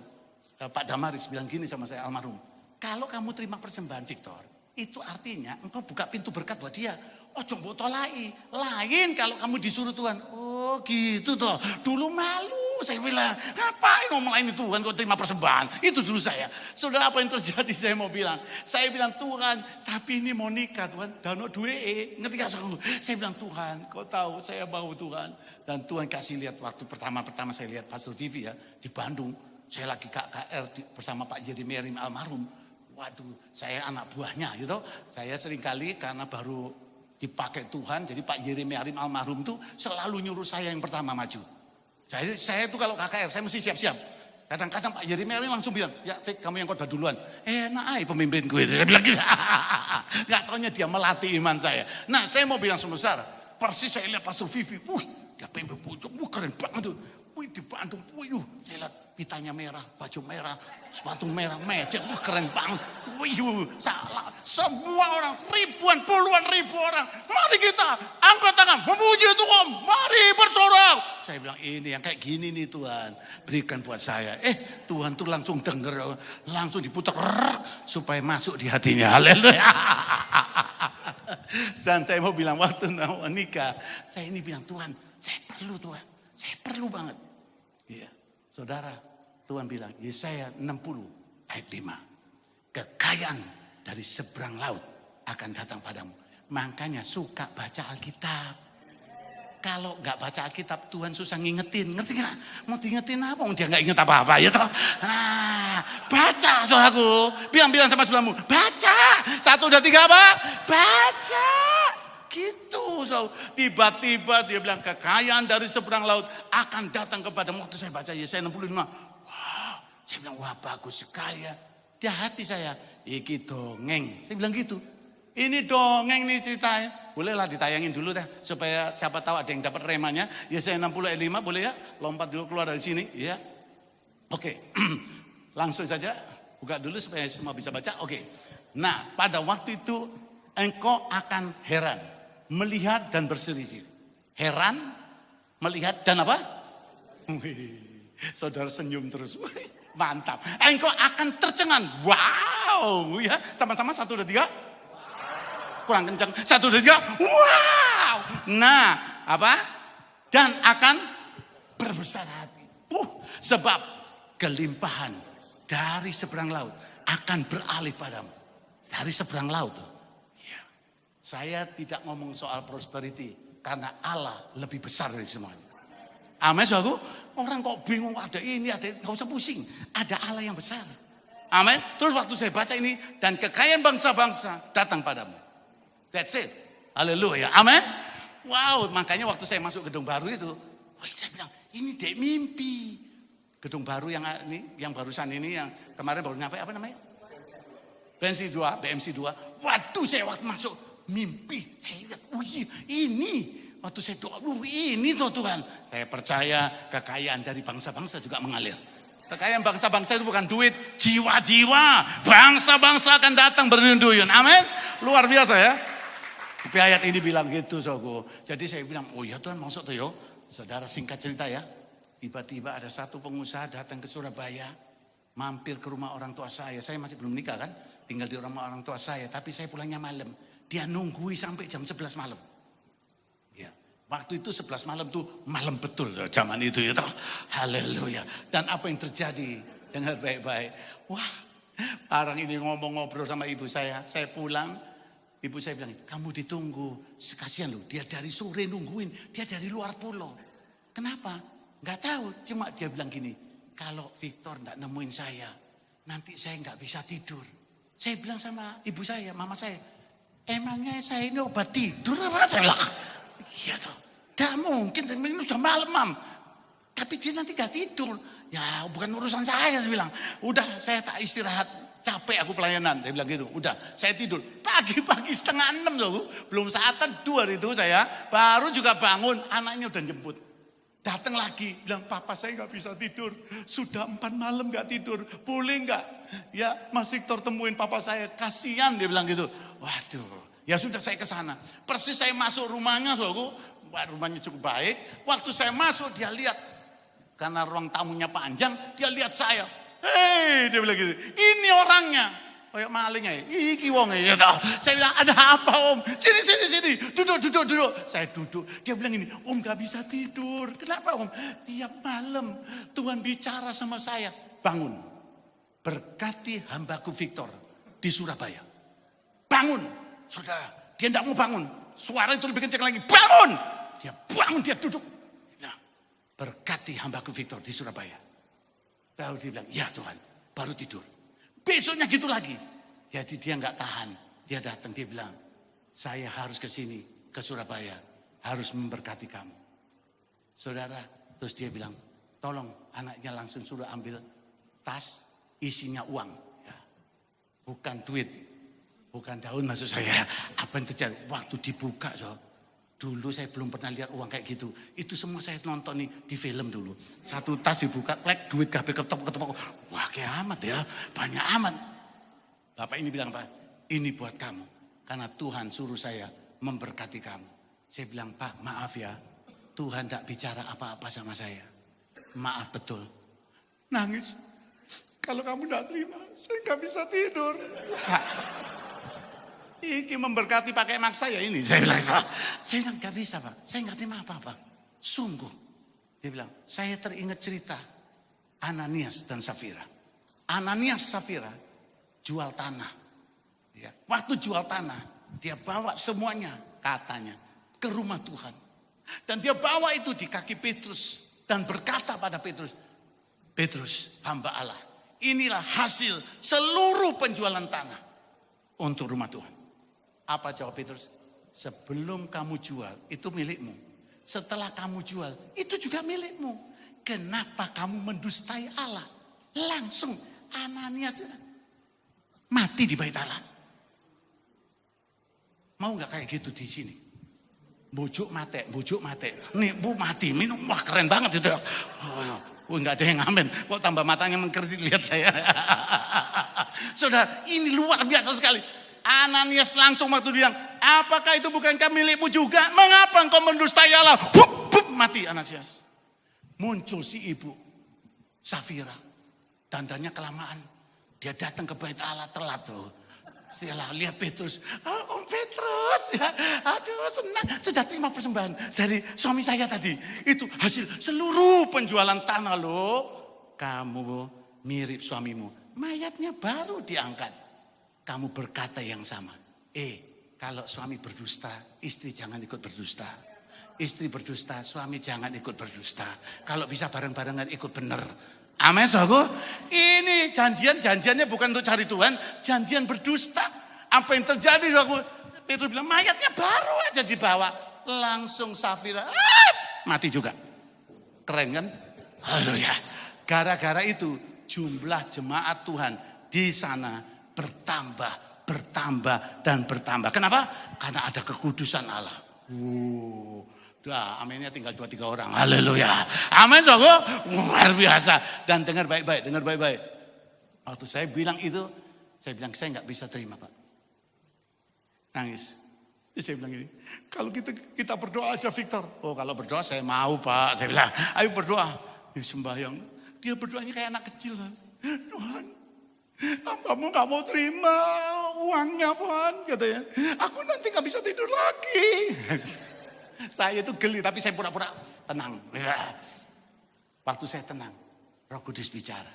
Pak Damaris bilang gini sama saya almarhum. Kalau kamu terima persembahan Victor, itu artinya engkau buka pintu berkat buat dia. Oh coba tolai. Lain kalau kamu disuruh Tuhan. Oh gitu toh. Dulu malu saya bilang. Ngapain mau melayani Tuhan kau terima persembahan. Itu dulu saya. Saudara apa yang terjadi saya mau bilang. Saya bilang Tuhan tapi ini mau nikah Tuhan. Dano duwe. Ngerti gak saudara? Saya bilang Tuhan kau tahu saya mau Tuhan. Dan Tuhan kasih lihat waktu pertama saya lihat Pastor Vivi ya. Di Bandung. Saya lagi KKR bersama Pak Jeremy almarhum. Waduh, saya anak buahnya gitu. Saya seringkali karena baru dipakai Tuhan, jadi Pak Yeremi Arim almarhum tuh selalu nyuruh saya yang pertama maju. Jadi saya tuh kalau KKR, saya mesti siap-siap. Kadang-kadang Pak Yeremi Arim langsung bilang, ya Fik kamu yang khotbah duluan. Enak aja pemimpin gue. Dia bilang gitu. Gak taunya dia melatih iman saya. Nah saya mau bilang semesta, persis saya lihat Pastor Vivi. Dia pimpin pucuk, keren banget tuh. Di Bandung, saya lihat pitanya merah, baju merah, sepatu merah, meja, keren banget. Salah. Semua orang, ribuan, puluhan ribu orang. Mari kita angkat tangan, memuji Tuhan, mari bersorak. Saya bilang ini yang kayak gini nih Tuhan, berikan buat saya. Tuhan tuh langsung denger, langsung diputar supaya masuk di hatinya. Haleluya. Dan saya mau bilang waktu nikah, saya ini bilang Tuhan, saya perlu Tuhan, saya perlu banget. Iya, saudara, Tuhan bilang, Yesaya 60 ayat 5. Kekayaan dari seberang laut akan datang padamu. Makanya suka baca Alkitab. Kalau nggak baca Alkitab, Tuhan susah ngingetin. Ngerti nggak? Mau diingetin apa? Dia nggak inget apa-apa. Ya toh? Nah, baca saudaraku. Bilang sama sebelahmu, baca. 1, 2, 3 apa? Baca. Gitu, so. Tiba-tiba dia bilang kekayaan dari seberang laut akan datang kepadamu. Waktu saya baca Yesaya 65, wow, saya bilang wah bagus sekali ya. Di hati saya, iki dongeng. Saya bilang gitu. Ini dongeng nih ceritanya. Bolehlah ditayangin dulu deh supaya siapa tahu ada yang dapat remanya. Yesaya 60 ayat 5 boleh ya? Lompat dulu keluar dari sini, ya. Oke. Langsung saja buka dulu supaya semua bisa baca. Oke. Nah, pada waktu itu engkau akan heran. Melihat dan berseri-seri. Heran, melihat dan apa? Saudara senyum terus. Mantap. Engkau akan tercengang. Wow. Ya, sama-sama 1, 2, 3. Kurang kencang. 1, 2, 3. Wow. Nah, apa? Dan akan berbesar hati. Sebab kelimpahan dari seberang laut akan beralih padamu. Dari seberang laut. Saya tidak ngomong soal prosperity, Karena Allah lebih besar dari semuanya. Amin, saudaraku. Orang kok bingung, ada ini, ada itu. Gak usah pusing. Ada Allah yang besar. Amin. Terus waktu saya baca ini, dan kekayaan bangsa-bangsa datang padamu. That's it. Haleluya. Amin. Wow, makanya waktu saya masuk gedung baru itu, saya bilang, ini dek mimpi. Gedung baru yang ini, yang barusan ini, yang kemarin baru nyampe, apa namanya? BMC 2. Waduh, saya waktu masuk, mimpi. Saya lihat, ini. Waktu saya doa, ini tuh Tuhan. Saya percaya kekayaan dari bangsa-bangsa juga mengalir. Kekayaan bangsa-bangsa itu bukan duit, jiwa-jiwa. Bangsa-bangsa akan datang berduyun-duyun. Amin. Luar biasa ya. Tapi ayat ini bilang gitu, Sogo. Jadi saya bilang, oh ya Tuhan, maksud tuh yo. Saudara, singkat cerita ya. Tiba-tiba ada satu pengusaha datang ke Surabaya. Mampir ke rumah orang tua saya. Saya masih belum nikah kan. Tinggal di rumah orang tua saya. Tapi saya pulangnya malam. Dia nunggui sampai jam 11 malam. Ya, waktu itu 11 malam tuh malam betul zaman itu ya. Haleluya. Dan apa yang terjadi? Dengar baik-baik. Wah, orang ini ngobrol sama ibu saya. Saya pulang, ibu saya bilang, kamu ditunggu. Kasihan loh, dia dari sore nungguin. Dia dari luar pulau. Kenapa? Gak tahu. Cuma dia bilang gini, kalau Victor gak nemuin saya, nanti saya gak bisa tidur. Saya bilang sama ibu saya, mama saya, emangnya saya ini obat tidur apa? Saya bilang, iya toh, gak mungkin, ini udah malam, Mam. Tapi dia nanti gak tidur. Ya bukan urusan saya bilang. Udah saya tak istirahat, capek aku pelayanan. Saya bilang gitu, udah saya tidur. Pagi-pagi 5:30 loh, belum saatan 2 itu saya. Baru juga bangun, anaknya udah jemput. Datang lagi, bilang papa saya gak bisa tidur. Sudah 4 malam gak tidur, boleh gak? Ya Mas Victor temuin papa saya, kasihan dia bilang gitu. Waduh, ya sudah saya ke sana. Persis saya masuk rumahnya, saudaraku. Wah, rumahnya cukup baik. Waktu saya masuk dia lihat, karena ruang tamunya panjang, dia lihat saya. Hei, dia bilang gitu, ini orangnya. Kayak malingnya, iki wongnya. Ya, saya bilang, ada apa Om? Sini, duduk. Saya duduk, dia bilang ini, Om gak bisa tidur. Kenapa Om? Tiap malam Tuhan bicara sama saya, bangun. Berkati hambaku Victor di Surabaya. Bangun, saudara. Dia tidak mau bangun. Suara itu lebih kencang lagi, bangun. Dia bangun, dia duduk. Nah, berkati hambaku Victor di Surabaya. Baru dia bilang, ya Tuhan, baru tidur. Besoknya gitu lagi. Jadi dia nggak tahan. Dia datang, dia bilang, saya harus ke sini, ke Surabaya. Harus memberkati kamu. Saudara, terus dia bilang, tolong anaknya langsung suruh ambil tas, isinya uang. Ya. Bukan duit, bukan daun maksud saya. Apa yang terjadi? Waktu dibuka, dulu saya belum pernah lihat uang kayak gitu. Itu semua saya nonton nih di film dulu. Satu tas dibuka, klek, duit kabeh ketepok. Wah kayak amat ya, banyak amat. Bapak ini bilang, Pak, ini buat kamu. Karena Tuhan suruh saya memberkati kamu. Saya bilang, Pak maaf ya, Tuhan tidak bicara apa-apa sama saya. Maaf betul. Nangis. Kalau kamu tidak terima, saya nggak bisa tidur. Iki memberkati pakai maksa ya ini. Saya bilang gak bisa Pak. Saya nggak terima apa-apa. Sungguh. Dia bilang, saya teringat cerita Ananias dan Safira. Ananias Safira jual tanah. Ya. Waktu jual tanah, dia bawa semuanya katanya ke rumah Tuhan. Dan dia bawa itu di kaki Petrus. Dan berkata pada Petrus, Petrus hamba Allah. Inilah hasil seluruh penjualan tanah untuk rumah Tuhan. Apa jawab Petrus? Sebelum kamu jual, itu milikmu. Setelah kamu jual, itu juga milikmu. Kenapa kamu mendustai Allah? Langsung Ananias mati di bait Allah. Mau nggak kayak gitu di sini? Bujuk mate. Nih bu mati, minum. Wah keren banget itu. Nggak ada yang ngamen. Kok tambah matanya mengkerdit lihat saya. Saudara, ini luar biasa sekali. Ananias langsung waktu bilang, apakah itu bukankah milikmu juga? Mengapa engkau mendustai Allah? Mati Ananias. Muncul si ibu Safira. Dandannya kelamaan. Dia datang ke bait Allah telat tuh. Saya lihat Petrus. Oh, Om Petrus ya. Aduh senang. Sudah terima persembahan dari suami saya tadi. Itu hasil seluruh penjualan tanah loh. Kamu mirip suamimu. Mayatnya baru diangkat. Kamu berkata yang sama. Kalau suami berdusta, istri jangan ikut berdusta. istri berdusta, suami jangan ikut berdusta. Kalau bisa bareng-barengan ikut bener. Amin, saudaraku. Ini janjiannya bukan untuk cari Tuhan, janjian berdusta. Apa yang terjadi, saudaraku? Petrus bilang, mayatnya baru aja dibawa. Langsung Safira, mati juga. Keren kan? Haleluya. Gara-gara itu jumlah jemaat Tuhan di sana bertambah, dan bertambah. Kenapa? Karena ada kekudusan Allah. Dah, aminnya tinggal 2-3 orang. Haleluya. Amin, saudara. Luar biasa. Dan dengar baik-baik. Waktu saya bilang itu, saya bilang saya nggak bisa terima, Pak. Nangis. Terus saya bilang gini, kalau kita berdoa aja, Victor. Oh, kalau berdoa saya mau, Pak. Saya bilang, ayo berdoa. Dia sembahyang. Dia berdoanya kayak anak kecil. Tuhan, hambamu gak mau terima uangnya, Tuhan, katanya. Aku nanti gak bisa tidur lagi. Saya itu geli, tapi saya pura-pura tenang. Waktu saya tenang, Roh Kudus bicara.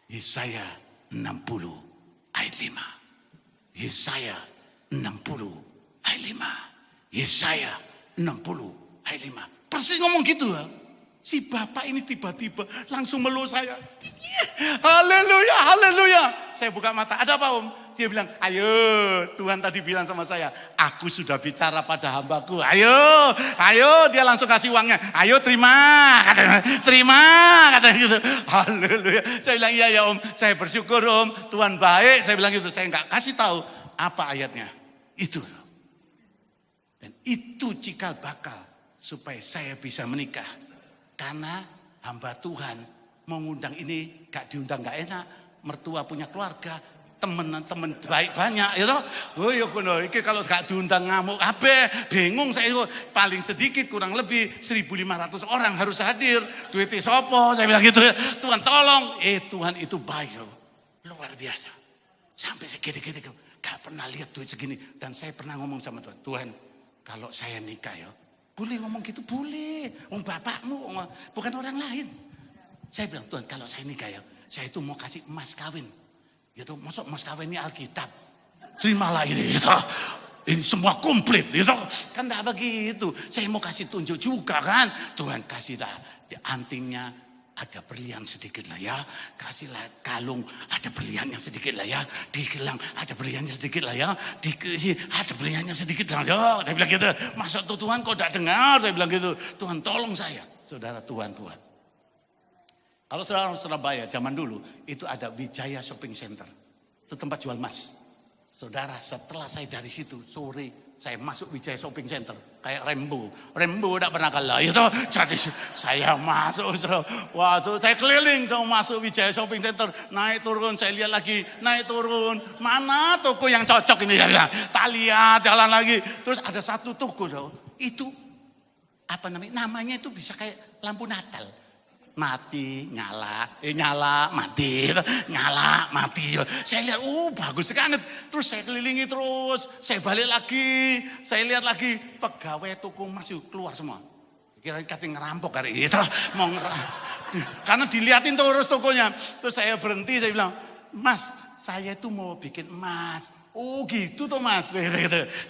Yesaya 60 ayat 5. Yesaya 60 ayat 5. Yesaya 60 ayat 5. Persis ngomong gitu. Si bapak ini tiba-tiba langsung meluk saya. Haleluya, haleluya. Saya buka mata, ada apa, Om? Dia bilang, ayo, Tuhan tadi bilang sama saya, aku sudah bicara pada hambaku. Ayo, dia langsung kasih uangnya. Ayo terima, katanya gitu. Haleluya. Saya bilang, iya ya Om, saya bersyukur Om, Tuhan baik. Saya bilang gitu, saya nggak kasih tahu apa ayatnya. Itu. Dan itu cikal bakal supaya saya bisa menikah. Karena hamba Tuhan mengundang ini gak diundang gak enak. Mertua punya keluarga, teman-teman baik banyak, ya toh. Oh ya kuno, iki kalau gak diundang ngamuk kabeh, bingung saya. Paling sedikit kurang lebih 1.500 orang harus hadir. Duitnya sopo, saya bilang gitu. Tuhan tolong, Tuhan itu baik, luar biasa. Sampai saya gede-gede, gak pernah lihat duit segini. Dan saya pernah ngomong sama Tuhan, Tuhan, kalau saya nikah ya, boleh ngomong gitu, boleh. Bapakmu, bukan orang lain. Saya bilang, Tuhan, kalau saya nikah ya, saya itu mau kasih emas kawin. Gitu, masuk emas kawin ini Alkitab. Terimalah ini, gitu. Ini semua komplit, gitu. Kan enggak begitu. Saya mau kasih tunjuk juga kan. Tuhan kasihlah di antingnya ada berlian sedikit lah ya. Kasihlah kalung ada berliannya sedikit lah ya. Di gelang ada berliannya sedikit lah ya. Di ada berliannya sedikit lah ya. Saya bilang gitu. Masa tuh Tuhan kok tidak dengar? Saya bilang gitu. Tuhan tolong saya. Saudara, Tuhan. Kalau saudara Surabaya zaman dulu itu ada Wijaya Shopping Center. Itu tempat jual emas. Saudara, setelah saya dari situ sore saya masuk Wijaya Shopping Center kayak Rembo tidak pernah kalah itu. Jadi saya masuk, wah, saya keliling sama masuk Wijaya Shopping Center, naik turun, saya lihat lagi, naik turun, mana toko yang cocok ini ya, tak lihat, jalan lagi, terus ada satu toko itu apa namanya itu bisa kayak lampu Natal. Mati, nyala, mati, nyala, mati. Saya lihat, bagus sekali. Terus saya kelilingi terus, saya balik lagi, saya lihat lagi, pegawai toko masih keluar semua. Kira-kira kating ngerampok hari itu, mau karena dilihatin terus tokonya. Terus saya berhenti, saya bilang, Mas, saya itu mau bikin emas. Oh gitu tuh Mas.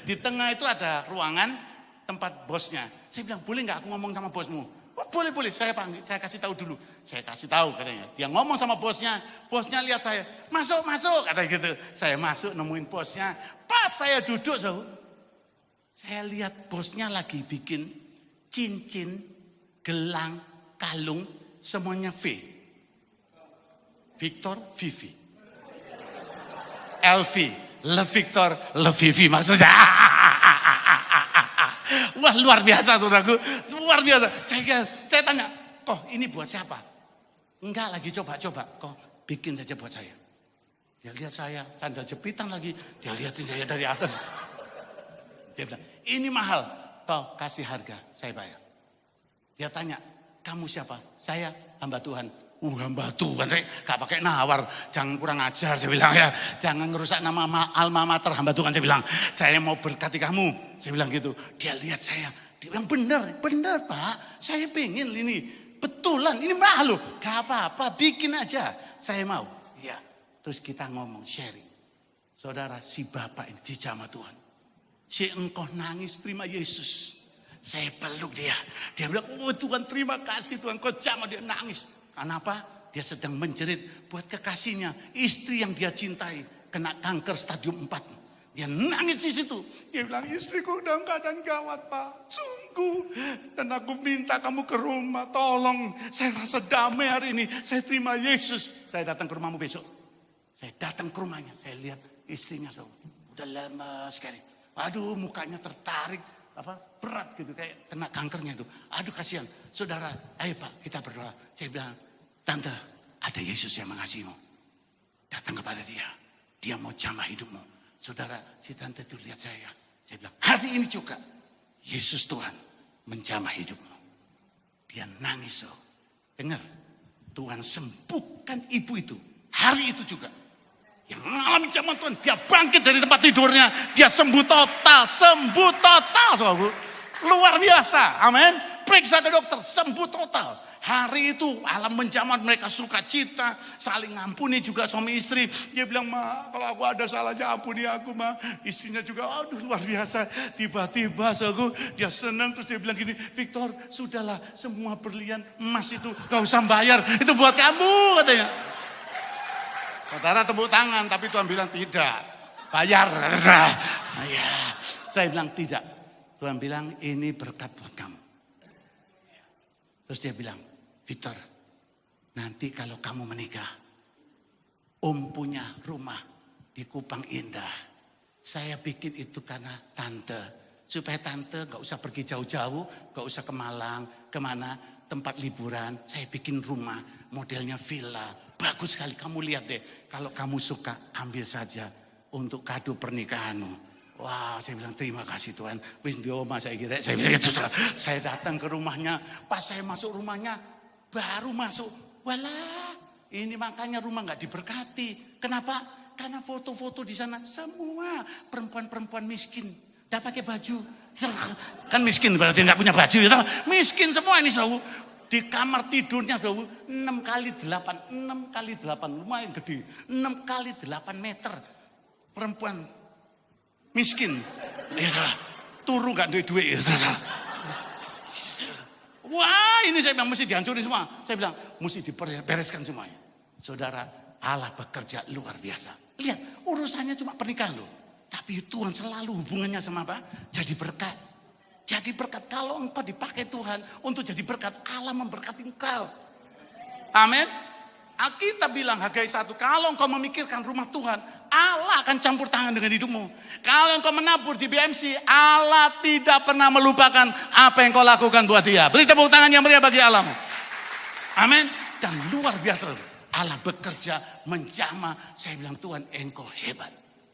Di tengah itu ada ruangan tempat bosnya. Saya bilang, boleh nggak aku ngomong sama bosmu? Oh, boleh, saya panggil, saya kasih tahu dulu. Saya kasih tahu katanya. Dia ngomong sama bosnya lihat saya, masuk, katanya gitu. Saya masuk nemuin bosnya, pas saya duduk, saya lihat bosnya lagi bikin cincin, gelang, kalung, semuanya V. Victor, Vivi. LV, Le Victor, Le Vivi maksudnya. Wah, luar biasa saudaraku, luar biasa. Saya tanya, kok ini buat siapa? Enggak, lagi coba-coba. Kok bikin saja buat saya. Dia lihat saya, sandal jepitan lagi. Dia lihatin saya dari atas. Dia bilang, ini mahal. Kau kasih harga, saya bayar. Dia tanya, kamu siapa? Saya hamba Tuhan. Hamba Tuhan, gak pakai nawar. Jangan kurang ajar, saya bilang ya. Jangan ngerusak nama alma mater hamba Tuhan, saya bilang. Saya mau berkati kamu, saya bilang gitu. Dia lihat saya, dia bilang benar Pak. Saya pengen ini, betulan, ini mahal loh. Gak apa-apa, bikin aja. Saya mau. Ya, terus kita ngomong, sharing. Saudara, si bapak ini dijamah Tuhan. Si engkau nangis terima Yesus. Saya peluk dia. Dia bilang, oh Tuhan terima kasih Tuhan. Kau jamah, dia nangis. Kenapa? Dia sedang menjerit buat kekasihnya. Istri yang dia cintai kena kanker stadium 4. Dia nangis di situ. Dia bilang, istriku dalam keadaan gawat Pak. Sungguh. Dan aku minta kamu ke rumah. Tolong. Saya rasa damai hari ini. Saya terima Yesus. Saya datang ke rumahmu besok. Saya datang ke rumahnya. Saya lihat istrinya. Udah lama sekali. Aduh mukanya tertarik. Berat gitu. Kayak kena kankernya itu. Aduh kasihan. Saudara, ayo Pak kita berdoa. Saya bilang, Tante ada Yesus yang mengasihimu. Datang kepada dia. Dia mau jamah hidupmu. Saudara, si tante itu lihat saya. Saya bilang, hari ini juga Yesus Tuhan menjamah hidupmu. Dia nangis. Dengar, Tuhan sembuhkan ibu itu. Hari itu juga. Yang mengalami jamah Tuhan, dia bangkit dari tempat tidurnya. Dia sembuh total. Sembuh total. Saudara. Luar biasa. Amin. Periksa ke dokter, sembuh total. Hari itu alam menjamah, mereka suka cita, saling ngampuni juga suami istri. Dia bilang, Ma, kalau aku ada salahnya ampuni aku, Ma. Istrinya juga, aduh luar biasa. Tiba-tiba dia senang, terus dia bilang gini, Victor, sudahlah semua berlian emas itu gak usah bayar. Itu buat kamu katanya. Saudara tepuk tangan, tapi Tuhan bilang tidak. Bayar. Ya. Saya bilang tidak. Tuhan bilang ini berkat buat kamu. Terus dia bilang, Victor, nanti kalau kamu menikah, Om punya rumah di Kupang Indah. Saya bikin itu karena tante. Supaya tante gak usah pergi jauh-jauh, gak usah ke Malang, kemana, tempat liburan. Saya bikin rumah, modelnya villa. Bagus sekali, kamu lihat deh. Kalau kamu suka, ambil saja untuk kado pernikahanmu. Wah, saya bilang terima kasih Tuhan. Wis di omah saya kira. Saya bilang itu. Saya datang ke rumahnya. Pas saya masuk rumahnya, baru masuk. Walah, ini makanya rumah nggak diberkati. Kenapa? Karena foto-foto di sana semua perempuan-perempuan miskin. Nggak pakai baju. Kan miskin berarti nggak punya baju. Ya, miskin semua ini selalu. Di kamar tidurnya selalu 6x8. 6x8, lumayan gede. 6x8 meter. Perempuan miskin, turu gak duit. Wah, ini saya bilang mesti dihancurin semua. Saya bilang mesti dibereskan semuanya. Saudara, Allah bekerja luar biasa. Lihat, urusannya cuma pernikahan loh. Tapi Tuhan selalu hubungannya sama apa? Jadi berkat. Jadi berkat. Kalau engkau dipakai Tuhan untuk jadi berkat, Allah memberkati engkau. Amin. Alkitab bilang Hagai 1, kalau engkau memikirkan rumah Tuhan, Allah akan campur tangan dengan hidupmu. Kalau engkau menabur di BMC, Allah tidak pernah melupakan apa yang kau lakukan buat dia. Beri tepuk tangan yang meriah bagi Allah. Amin. Dan luar biasa, Allah bekerja menjamah. Saya bilang Tuhan engkau hebat.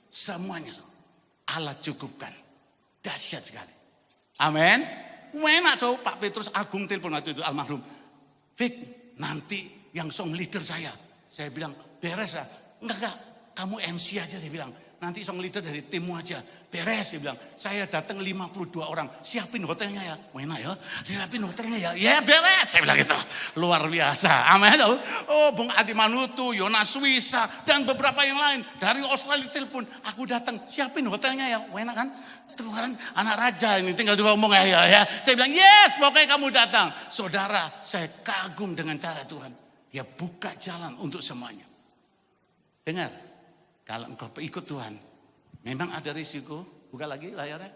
Semuanya Allah cukupkan. Dahsyat sekali. Amin. Enak Pak Petrus Agung telepon waktu itu almarhum. Vic, nanti yang song leader saya bilang beres lah. Enggak. Kamu MC aja, saya bilang. Nanti song leader dari timmu aja. Beres, dia bilang. Saya datang 52 orang. Siapin hotelnya ya. Enak ya. Siapin hotelnya ya. Ya beres, saya bilang gitu. Luar biasa. Amin. Oh, Bung Adi Manutu, Yonas Wisa, dan beberapa yang lain. Dari Australia telepon. Aku datang. Siapin hotelnya ya. Enak kan? Tuhan, anak raja ini tinggal ngomong ya. Saya bilang, yes, pokoknya kamu datang. Saudara, saya kagum dengan cara Tuhan. Dia buka jalan untuk semuanya. Dengar. Kalau engkau ikut Tuhan, memang ada risiko. Buka lagi layarnya.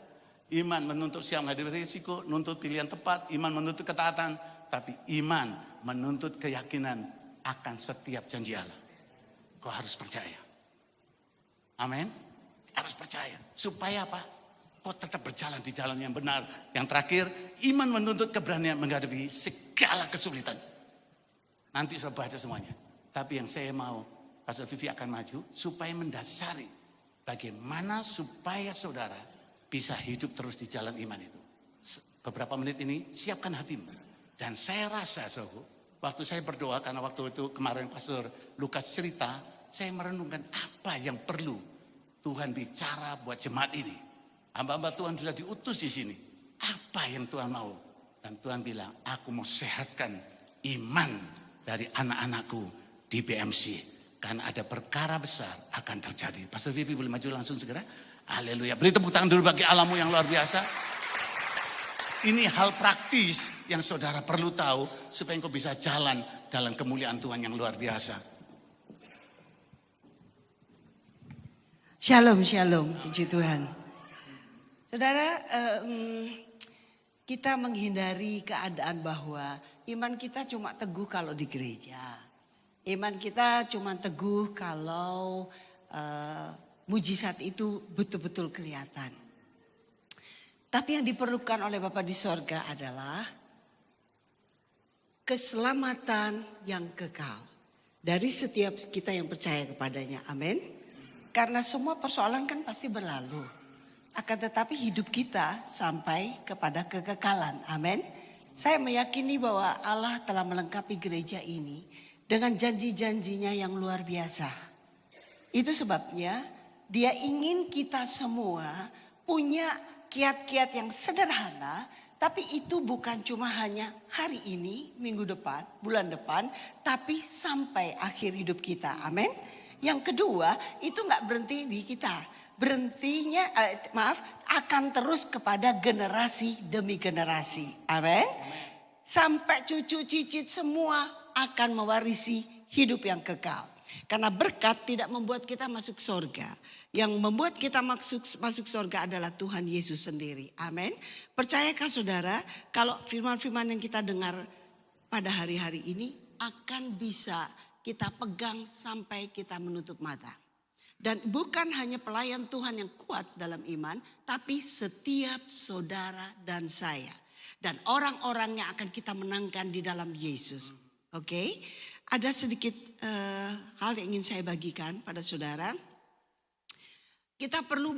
Iman menuntut siap menghadapi risiko, nuntut pilihan tepat, iman menuntut ketaatan. Tapi iman menuntut keyakinan akan setiap janji Allah. Kau harus percaya. Amin. Harus percaya. Supaya apa? Kau tetap berjalan di jalan yang benar. Yang terakhir, iman menuntut keberanian menghadapi segala kesulitan. Nanti saya baca semuanya. Tapi yang saya mau, Pastor Vivi akan maju supaya mendasari bagaimana supaya saudara bisa hidup terus di jalan iman itu. Beberapa menit ini siapkan hatimu. Dan saya rasa waktu saya berdoa, karena waktu itu kemarin Pastor Lukas cerita, saya merenungkan apa yang perlu Tuhan bicara buat jemaat ini. Hamba-hamba Tuhan sudah diutus di sini. Apa yang Tuhan mau? Dan Tuhan bilang, aku mau sehatkan iman dari anak-anakku di BMC. Karena ada perkara besar akan terjadi. Pastor Vivi boleh maju langsung segera. Haleluya. Beri tepuk tangan dulu bagi Allahmu yang luar biasa. Ini hal praktis yang saudara perlu tahu supaya engkau bisa jalan dalam kemuliaan Tuhan yang luar biasa. Shalom, shalom, puji Tuhan. Saudara, kita menghindari keadaan bahwa iman kita cuma teguh kalau di gereja. Iman kita cuma teguh kalau mujizat itu betul-betul kelihatan. Tapi yang diperlukan oleh Bapa di sorga adalah keselamatan yang kekal dari setiap kita yang percaya kepadanya. Amin. Karena semua persoalan kan pasti berlalu. Akan tetapi hidup kita sampai kepada kekekalan. Amin. Saya meyakini bahwa Allah telah melengkapi gereja ini dengan janji-janjinya yang luar biasa. Itu sebabnya Dia ingin kita semua punya kiat-kiat yang sederhana, tapi itu bukan cuma hanya hari ini, minggu depan, bulan depan, tapi sampai akhir hidup kita. Amin. Yang kedua, itu nggak berhenti di kita. Berhentinya, akan terus kepada generasi demi generasi. Amin. Sampai cucu cicit semua akan mewarisi hidup yang kekal. Karena berkat tidak membuat kita masuk surga. Yang membuat kita masuk surga adalah Tuhan Yesus sendiri. Amin. Percayakah saudara kalau firman-firman yang kita dengar pada hari-hari ini akan bisa kita pegang sampai kita menutup mata. Dan bukan hanya pelayan Tuhan yang kuat dalam iman, tapi setiap saudara dan saya. Dan orang-orang yang akan kita menangkan di dalam Yesus. Oke, ada sedikit hal yang ingin saya bagikan pada saudara. Kita perlu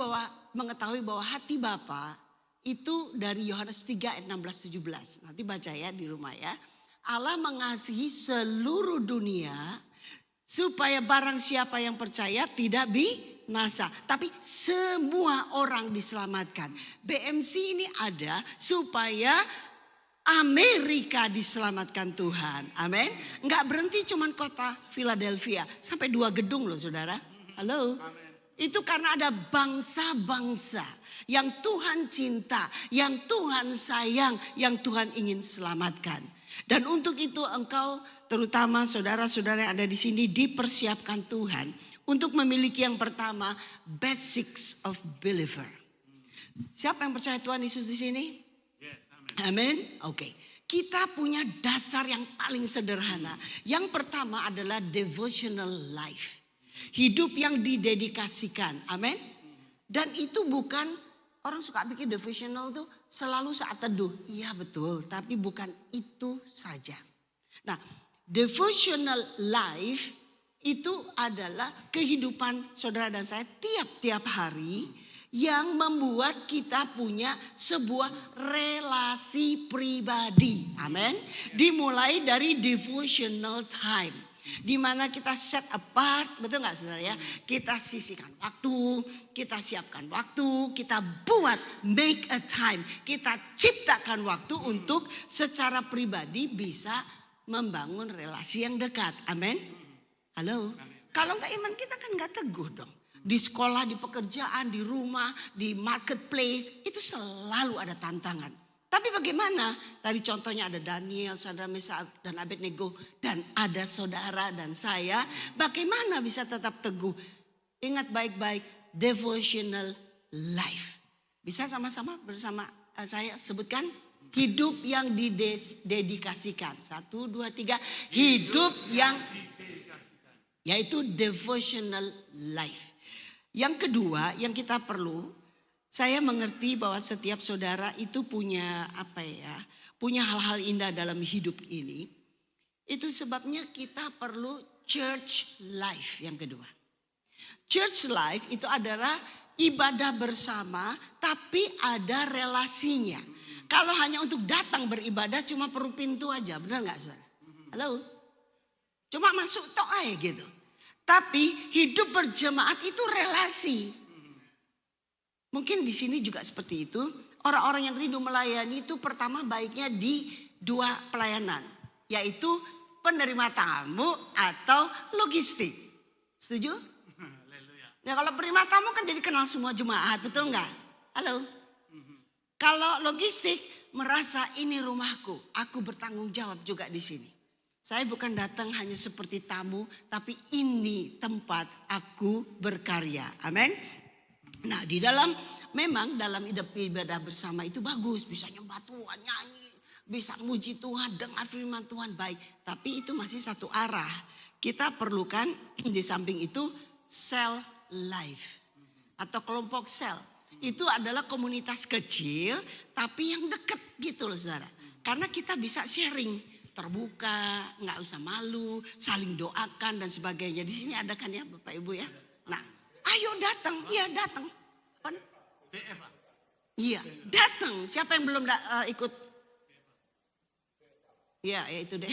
mengetahui bahwa hati Bapa itu dari Yohanes 3 ayat 16-17. Nanti baca ya di rumah ya. Allah mengasihi seluruh dunia supaya barang siapa yang percaya tidak binasa, tapi semua orang diselamatkan. BMC ini ada supaya Amerika diselamatkan Tuhan. Amin. Enggak berhenti cuman kota Philadelphia, sampai 2 gedung loh saudara. Halo. Amen. Itu karena ada bangsa-bangsa yang Tuhan cinta, yang Tuhan sayang, yang Tuhan ingin selamatkan. Dan untuk itu engkau, terutama saudara-saudara yang ada di sini, dipersiapkan Tuhan untuk memiliki yang pertama, basics of believer. Siapa yang percaya Tuhan Yesus di sini? Yes, amin. Oke. Kita punya dasar yang paling sederhana. Yang pertama adalah devotional life. Hidup yang didedikasikan. Amin. Dan itu bukan, orang suka pikir devotional tuh selalu saat teduh. Iya betul, tapi bukan itu saja. Nah, devotional life itu adalah kehidupan saudara dan saya tiap-tiap hari yang membuat kita punya sebuah relasi pribadi. Amin. Dimulai dari devotional time. Di mana kita set apart, betul nggak saudara ya? Kita sisihkan waktu, kita siapkan waktu, kita buat make a time, kita ciptakan waktu untuk secara pribadi bisa membangun relasi yang dekat. Amin. Halo. Kalau nggak iman kita kan nggak teguh dong. Di sekolah, di pekerjaan, di rumah, di marketplace itu selalu ada tantangan. Tapi bagaimana? Tadi contohnya ada Daniel, Sadrak, Mesak, dan Abednego. Dan ada saudara dan saya. Bagaimana bisa tetap teguh? Ingat baik-baik, devotional life. Bisa sama-sama bersama saya sebutkan? Hidup yang didedikasikan. 1, 2, 3. Hidup yang yaitu devotional life. Yang kedua yang kita perlu, saya mengerti bahwa setiap saudara itu punya punya hal-hal indah dalam hidup ini. Itu sebabnya kita perlu church life yang kedua. Church life itu adalah ibadah bersama tapi ada relasinya. Kalau hanya untuk datang beribadah cuma perlu pintu aja, benar nggak saudara? Halo? Cuma masuk tok aja gitu. Tapi hidup berjemaat itu relasi. Mungkin di sini juga seperti itu. Orang-orang yang rindu melayani itu pertama baiknya di 2 pelayanan. Yaitu penerima tamu atau logistik. Setuju? Ya kalau penerima tamu kan jadi kenal semua jemaat, betul nggak? Halo? Kalau logistik merasa ini rumahku, aku bertanggung jawab juga di sini. Saya bukan datang hanya seperti tamu, tapi ini tempat aku berkarya. Amin. Nah, memang dalam hidup ibadah bersama itu bagus, bisa nyembah Tuhan, nyanyi, bisa muji Tuhan, dengar firman Tuhan baik. Tapi itu masih satu arah. Kita perlukan di samping itu cell life atau kelompok sel. Itu adalah komunitas kecil tapi yang dekat gitu loh saudara. Karena kita bisa sharing. Terbuka, nggak usah malu, saling doakan dan sebagainya. Di sini ada kan ya Bapak Ibu ya. Nah, ayo datang, iya datang. Iya datang. Siapa yang belum ikut? Ya itu deh.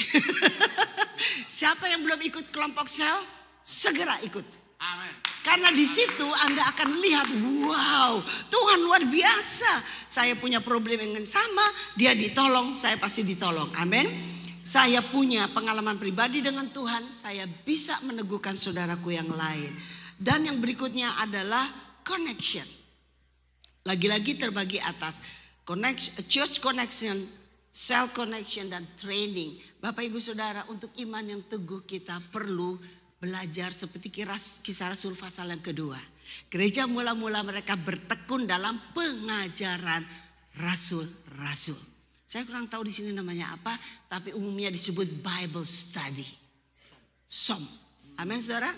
Siapa yang belum ikut kelompok sel? Segera ikut. Amin. Karena di situ Anda akan lihat, wow, Tuhan luar biasa. Saya punya problem yang sama, dia ditolong, saya pasti ditolong. Amin. Saya punya pengalaman pribadi dengan Tuhan, saya bisa meneguhkan saudaraku yang lain. Dan yang berikutnya adalah connection. Lagi-lagi terbagi atas church connection, cell connection, dan training. Bapak Ibu Saudara, untuk iman yang teguh kita perlu belajar seperti Kisah Rasul pasal yang kedua. Gereja mula-mula mereka bertekun dalam pengajaran rasul-rasul. Saya kurang tahu di sini namanya apa, tapi umumnya disebut Bible study. SOM. Amin saudara.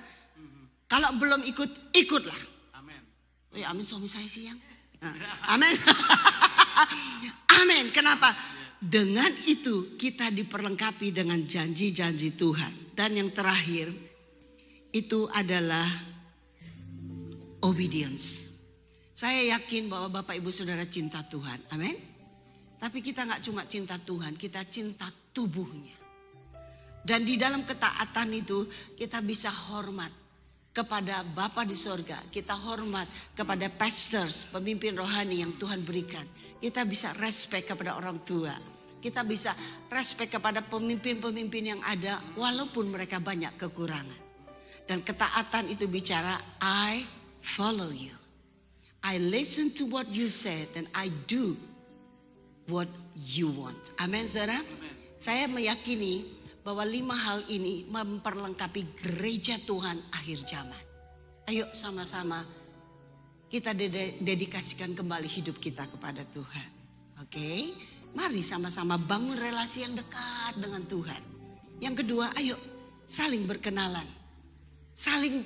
Kalau belum ikut, ikutlah. Amin. Oh ya amin, suami saya siang. Amin. Amin. Kenapa? Dengan itu kita diperlengkapi dengan janji-janji Tuhan. Dan yang terakhir itu adalah obedience. Saya yakin bahwa Bapak Ibu Saudara cinta Tuhan. Amin. Tapi kita gak cuma cinta Tuhan, kita cinta tubuhnya. Dan di dalam ketaatan itu kita bisa hormat kepada Bapa di sorga. Kita hormat kepada pastors, pemimpin rohani yang Tuhan berikan. Kita bisa respect kepada orang tua. Kita bisa respect kepada pemimpin-pemimpin yang ada walaupun mereka banyak kekurangan. Dan ketaatan itu bicara, I follow you. I listen to what you said and I do what you want. Amin saudara. Saya meyakini bahwa 5 hal ini memperlengkapi gereja Tuhan akhir zaman. Ayo sama-sama kita dedikasikan kembali hidup kita kepada Tuhan. Oke? Mari sama-sama bangun relasi yang dekat dengan Tuhan. Yang kedua, ayo saling berkenalan. Saling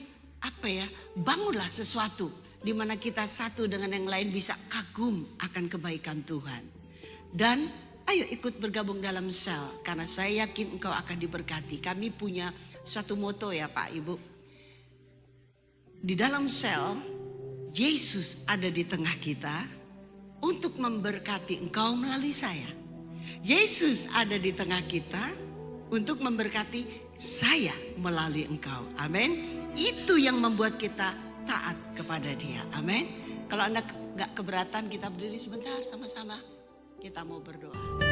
bangunlah sesuatu di mana kita satu dengan yang lain bisa kagum akan kebaikan Tuhan. Dan ayo ikut bergabung dalam sel. Karena saya yakin engkau akan diberkati. Kami punya suatu moto ya Pak Ibu. Di dalam sel, Yesus ada di tengah kita untuk memberkati engkau melalui saya. Yesus ada di tengah kita untuk memberkati saya melalui engkau. Amin. Itu yang membuat kita taat kepada Dia. Amin. Kalau Anda gak keberatan, kita berdiri sebentar sama-sama. Kita mau berdoa.